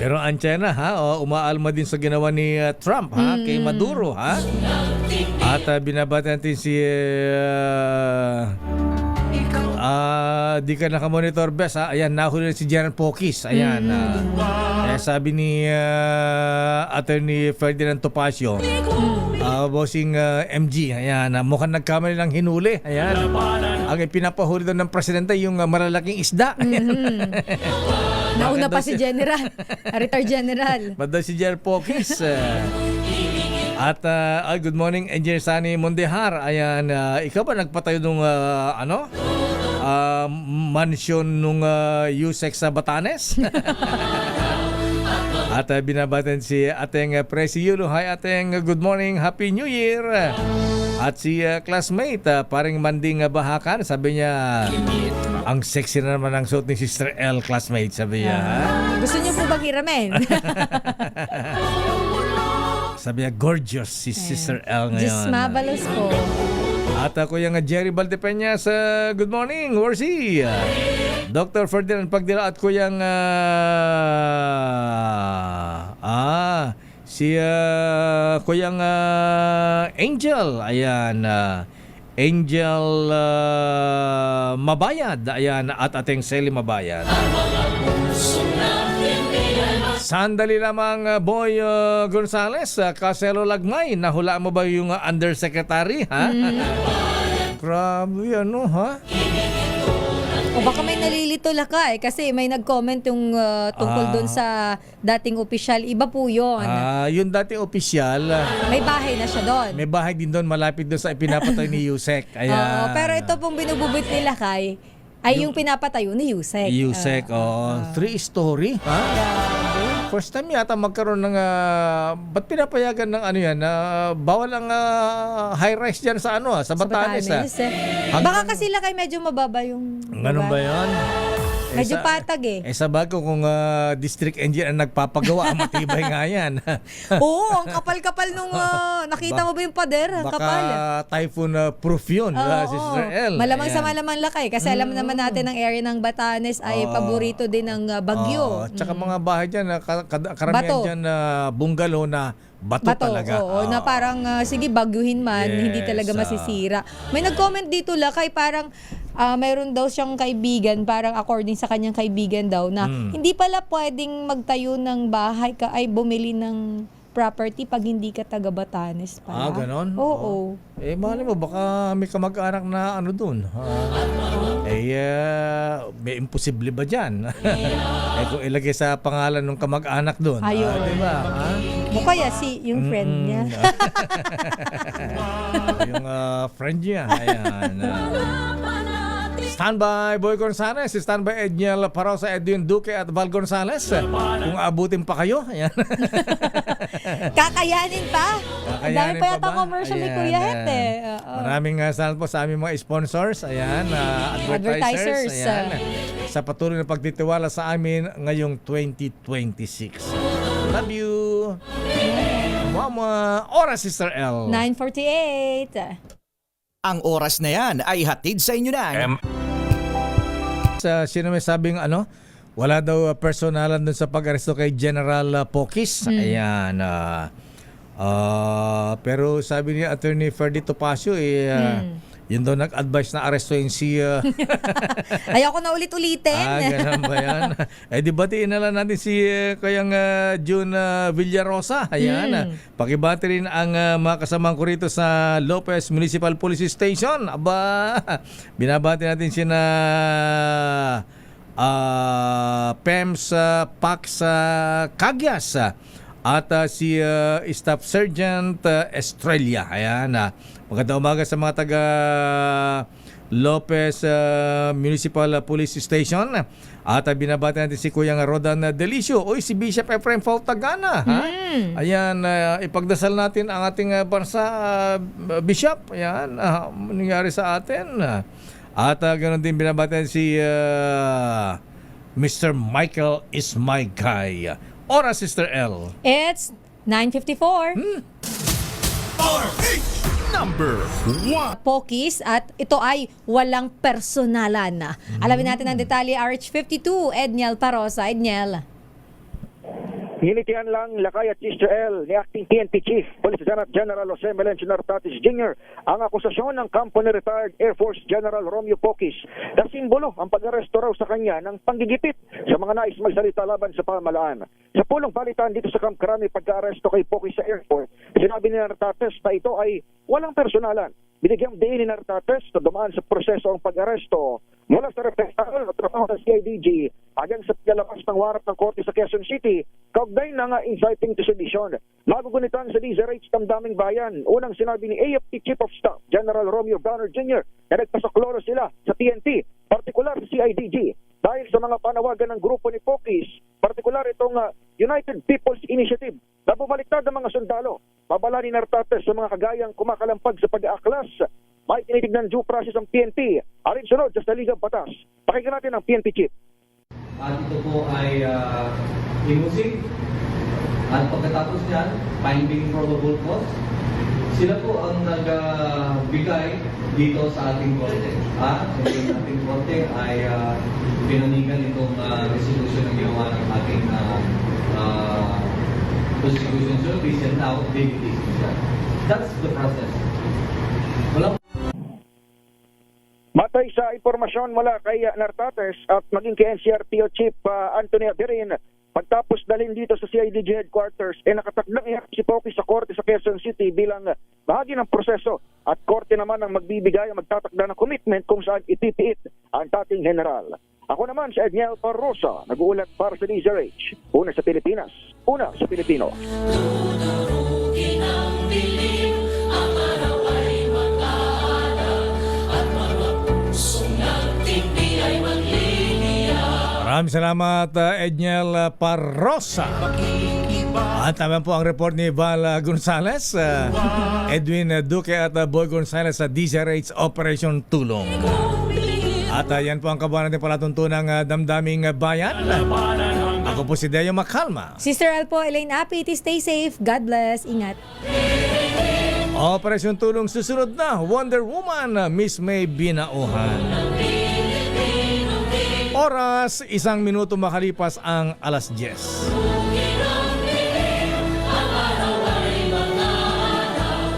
Pero ang China umaalma din sa ginawa ni Trump kay Maduro At binabati natin si di ka nakamonitor best ayan, nahuli na si General Pokis. Ayan. Sabi ni Attorney Ferdinand Topacio, bossing MG, ayan, mukhang nagkamali ng hinuli. Ayan. Ang ipinapahuli doon ng presidente yung malalaking isda. Nauna pa si General, retired General. Banda si General Pokis. At good morning, Engineer Sunny Mondehar. Ayan, ikaw ba nagpatayo nung mansion nung USEC sa Batanes? At binabatan si ating Presi Yulo. Hi ating good morning, Happy New Year. At si classmate, paring Manding Bahakan, sabi niya, ang sexy na naman ang suot ni Sister L, classmate, sabi niya. Gusto niyo po bang hiramin? Sabi niya, gorgeous si Sister L ngayon. Diyos mabalos po. At ako yung Jerry Valdepeñas, good morning, Warsi. Dr. Ferdinand Pagdila at kuyang si kuyang Angel, ayan, Angel Mabayad, ayan, at ating Sally Mabayad. Sandali lamang, Boy Gonzales, Caselo Lagmay, nahula mo ba yung undersecretary, Grabe, O baka may nalilito laka kasi may nag-comment yung tungkol doon sa dating opisyal. Iba po yun. Yung dating opisyal, may bahay na siya doon. may bahay din doon, malapit doon sa ipinapatay ni Yusek. Ayan. Pero ito pong binububit nila kay ay yung pinapatayo ni Yusek. Yusek, 3-story. First time yata magkaroon ng ba't pinapayagan ng yan, bawal ang high-rise dyan sa sa Batanes. Baka kasi lakay medyo mababa yung Ganun ba yan? medyo patag sa bago kung district engineer ang nagpapagawa, matibay nga yan. Oo, ang kapal-kapal nung nakita mo ba yung pader? Ang kapal. Baka typhoon proof yun, Sister L. Malamang sa malamang lakay kasi alam naman natin ang area ng Batanes ay paborito din ng bagyo. Tsaka mga bahay dyan, karamihan dyan bungalow na bato talaga. Na parang sige bagyuhin man, hindi talaga masisira. May nag-comment dito lakay parang mayroon daw siyang kaibigan, parang according sa kanyang kaibigan daw na hindi pala pwedeng magtayo ng bahay ka ay bumili ng property pag hindi ka taga Batanes pala. Ganon? Oo. Mali mo, baka may kamag-anak na dun. May imposible ba dyan? Kung ilagay sa pangalan ng kamag-anak dun. Ayun. Diba? Kaya yung friend niya. Yung friend niya. Ayan. Standby Boy Gonzales, standby Edniel Parosa, Edwin Duque at Val Gonzales. Kung abutin pa kayo, ayan. Kakayanin pa. Ang dami pa yata commercial ni Kuya Het Maraming salamat po sa aming mga sponsors, ayan, advertisers. Ayan, sa patuloy na pagtitiwala sa amin ngayong 2026. Love you. Mama, oras Sister L. 9:48. Ang oras na yan ay hatid sa inyo ng sino may sabing wala daw personalan dun sa pag-aresto kay General Pokis. Ayan. Pero sabi ni Attorney Ferdy Topacio yun daw nag-advise na arestuin si ayoko na ulit-ulitin. Ganun ba yan? Dibatiin na lang natin si kayang June Villarosa. Ayan. Pakibati rin ang mga kasamahan ko rito sa Lopez Municipal Police Station. Aba, binabati natin si na PEMS Pax Cagyas at si Staff Sergeant Estrella. Ayan. Magandang umaga sa mga taga Lopez Municipal Police Station. At binabati natin si Kuyang Rodan Delicio. Si Bishop Efraim Fautagana. Ayan, ipagdasal natin ang ating bansa, Bishop. Ayan, nangyari sa atin. At ganoon din binabati natin si Mr. Michael is my guy. Oras, Sister L. It's 9:54. Number 1. Pokis at ito ay walang personalan. Alamin natin ang detalye, RH52, Edniel Parosa. Edniel. Hinitian lang Lakay at Sister L ni Acting PNP Chief Police Lieutenant General Jose Melencio Nartates Jr. ang akusasyon ng kampo ni retired Air Force General Romeo Poquis na simbolo ang pag-aresto raw sa kanya ng panggigipit sa mga nais magsalita laban sa pamahalaan. Sa pulong palitan dito sa Camp Crame pagka-aresto kay Poquis sa airport, sinabi ni Nartates na ito ay walang personalan. Binigyang diin ni Nartates na dumaan sa proseso ang pag-aresto mula sa represal at trabaho ng CIDG hanggang sa pinalabas ng warrant ng korte sa Quezon City, kaugnay ng inciting to sedition. Magugunitan sa DZRH Damdaming Bayan, unang sinabi ni AFP Chief of Staff General Romeo Browner Jr. na nagpasakloro sila sa PNP, partikular sa CIDG, dahil sa mga panawagan ng grupo ni Poquis, partikular itong United People's Initiative na bumaliktad ng mga sundalo. Babala ni Nartates sa mga kagayang kumakalampag sa pag-aaklas. May tinitig ng due process ang PNP. Alinsunod sa saligang batas. Pakinggan natin ang PNP Chief. At ito po ay imusig. At pagkatapos niyan, finding probable cause. Sila po ang nagbigay dito sa ating korte. Sa ating korte ay pinanigan itong resolution na ginawa ng ating prosecution service and now deputy. That's the process. Matay sa impormasyon mula kay Nartates at maging kay NCRPO Chief Anthony Aberin, pagtapos dalhin dito sa CIDG headquarters, nakatakdang ihap si Poquis sa korte sa Quezon City bilang bahagi ng proseso at korte naman ang magbibigay ang magtatakda ng commitment kung saan ipipiit ang dating general. Ako naman si Edniel Parrosa, nag-uulat para sa DZRH. Una sa Pilipinas, una sa Pilipino. Maraming salamat, Edniel Parrosa. At naman po ang report ni Val Gonzales, Edwin Duque at Boy Gonzales sa DZRH Operation Tulong. At yan po ang kabuuan natin palatuntunang Damdaming Bayan. Ako po si Deo Macalma. Sister L po, Elaine Apit, stay safe. God bless. Ingat. Operation Tulong susunod na. Wonder Woman, Miss May Binauhan. Oras, 1 minuto makalipas ang alas 10.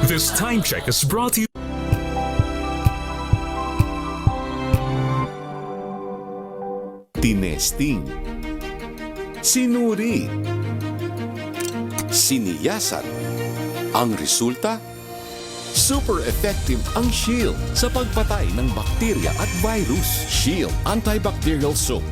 This time check is brought to you. Tinesting, sinuri, siniyasan. Ang resulta, super effective ang Shield sa pagpatay ng bakterya at virus. Shield Antibacterial Soap.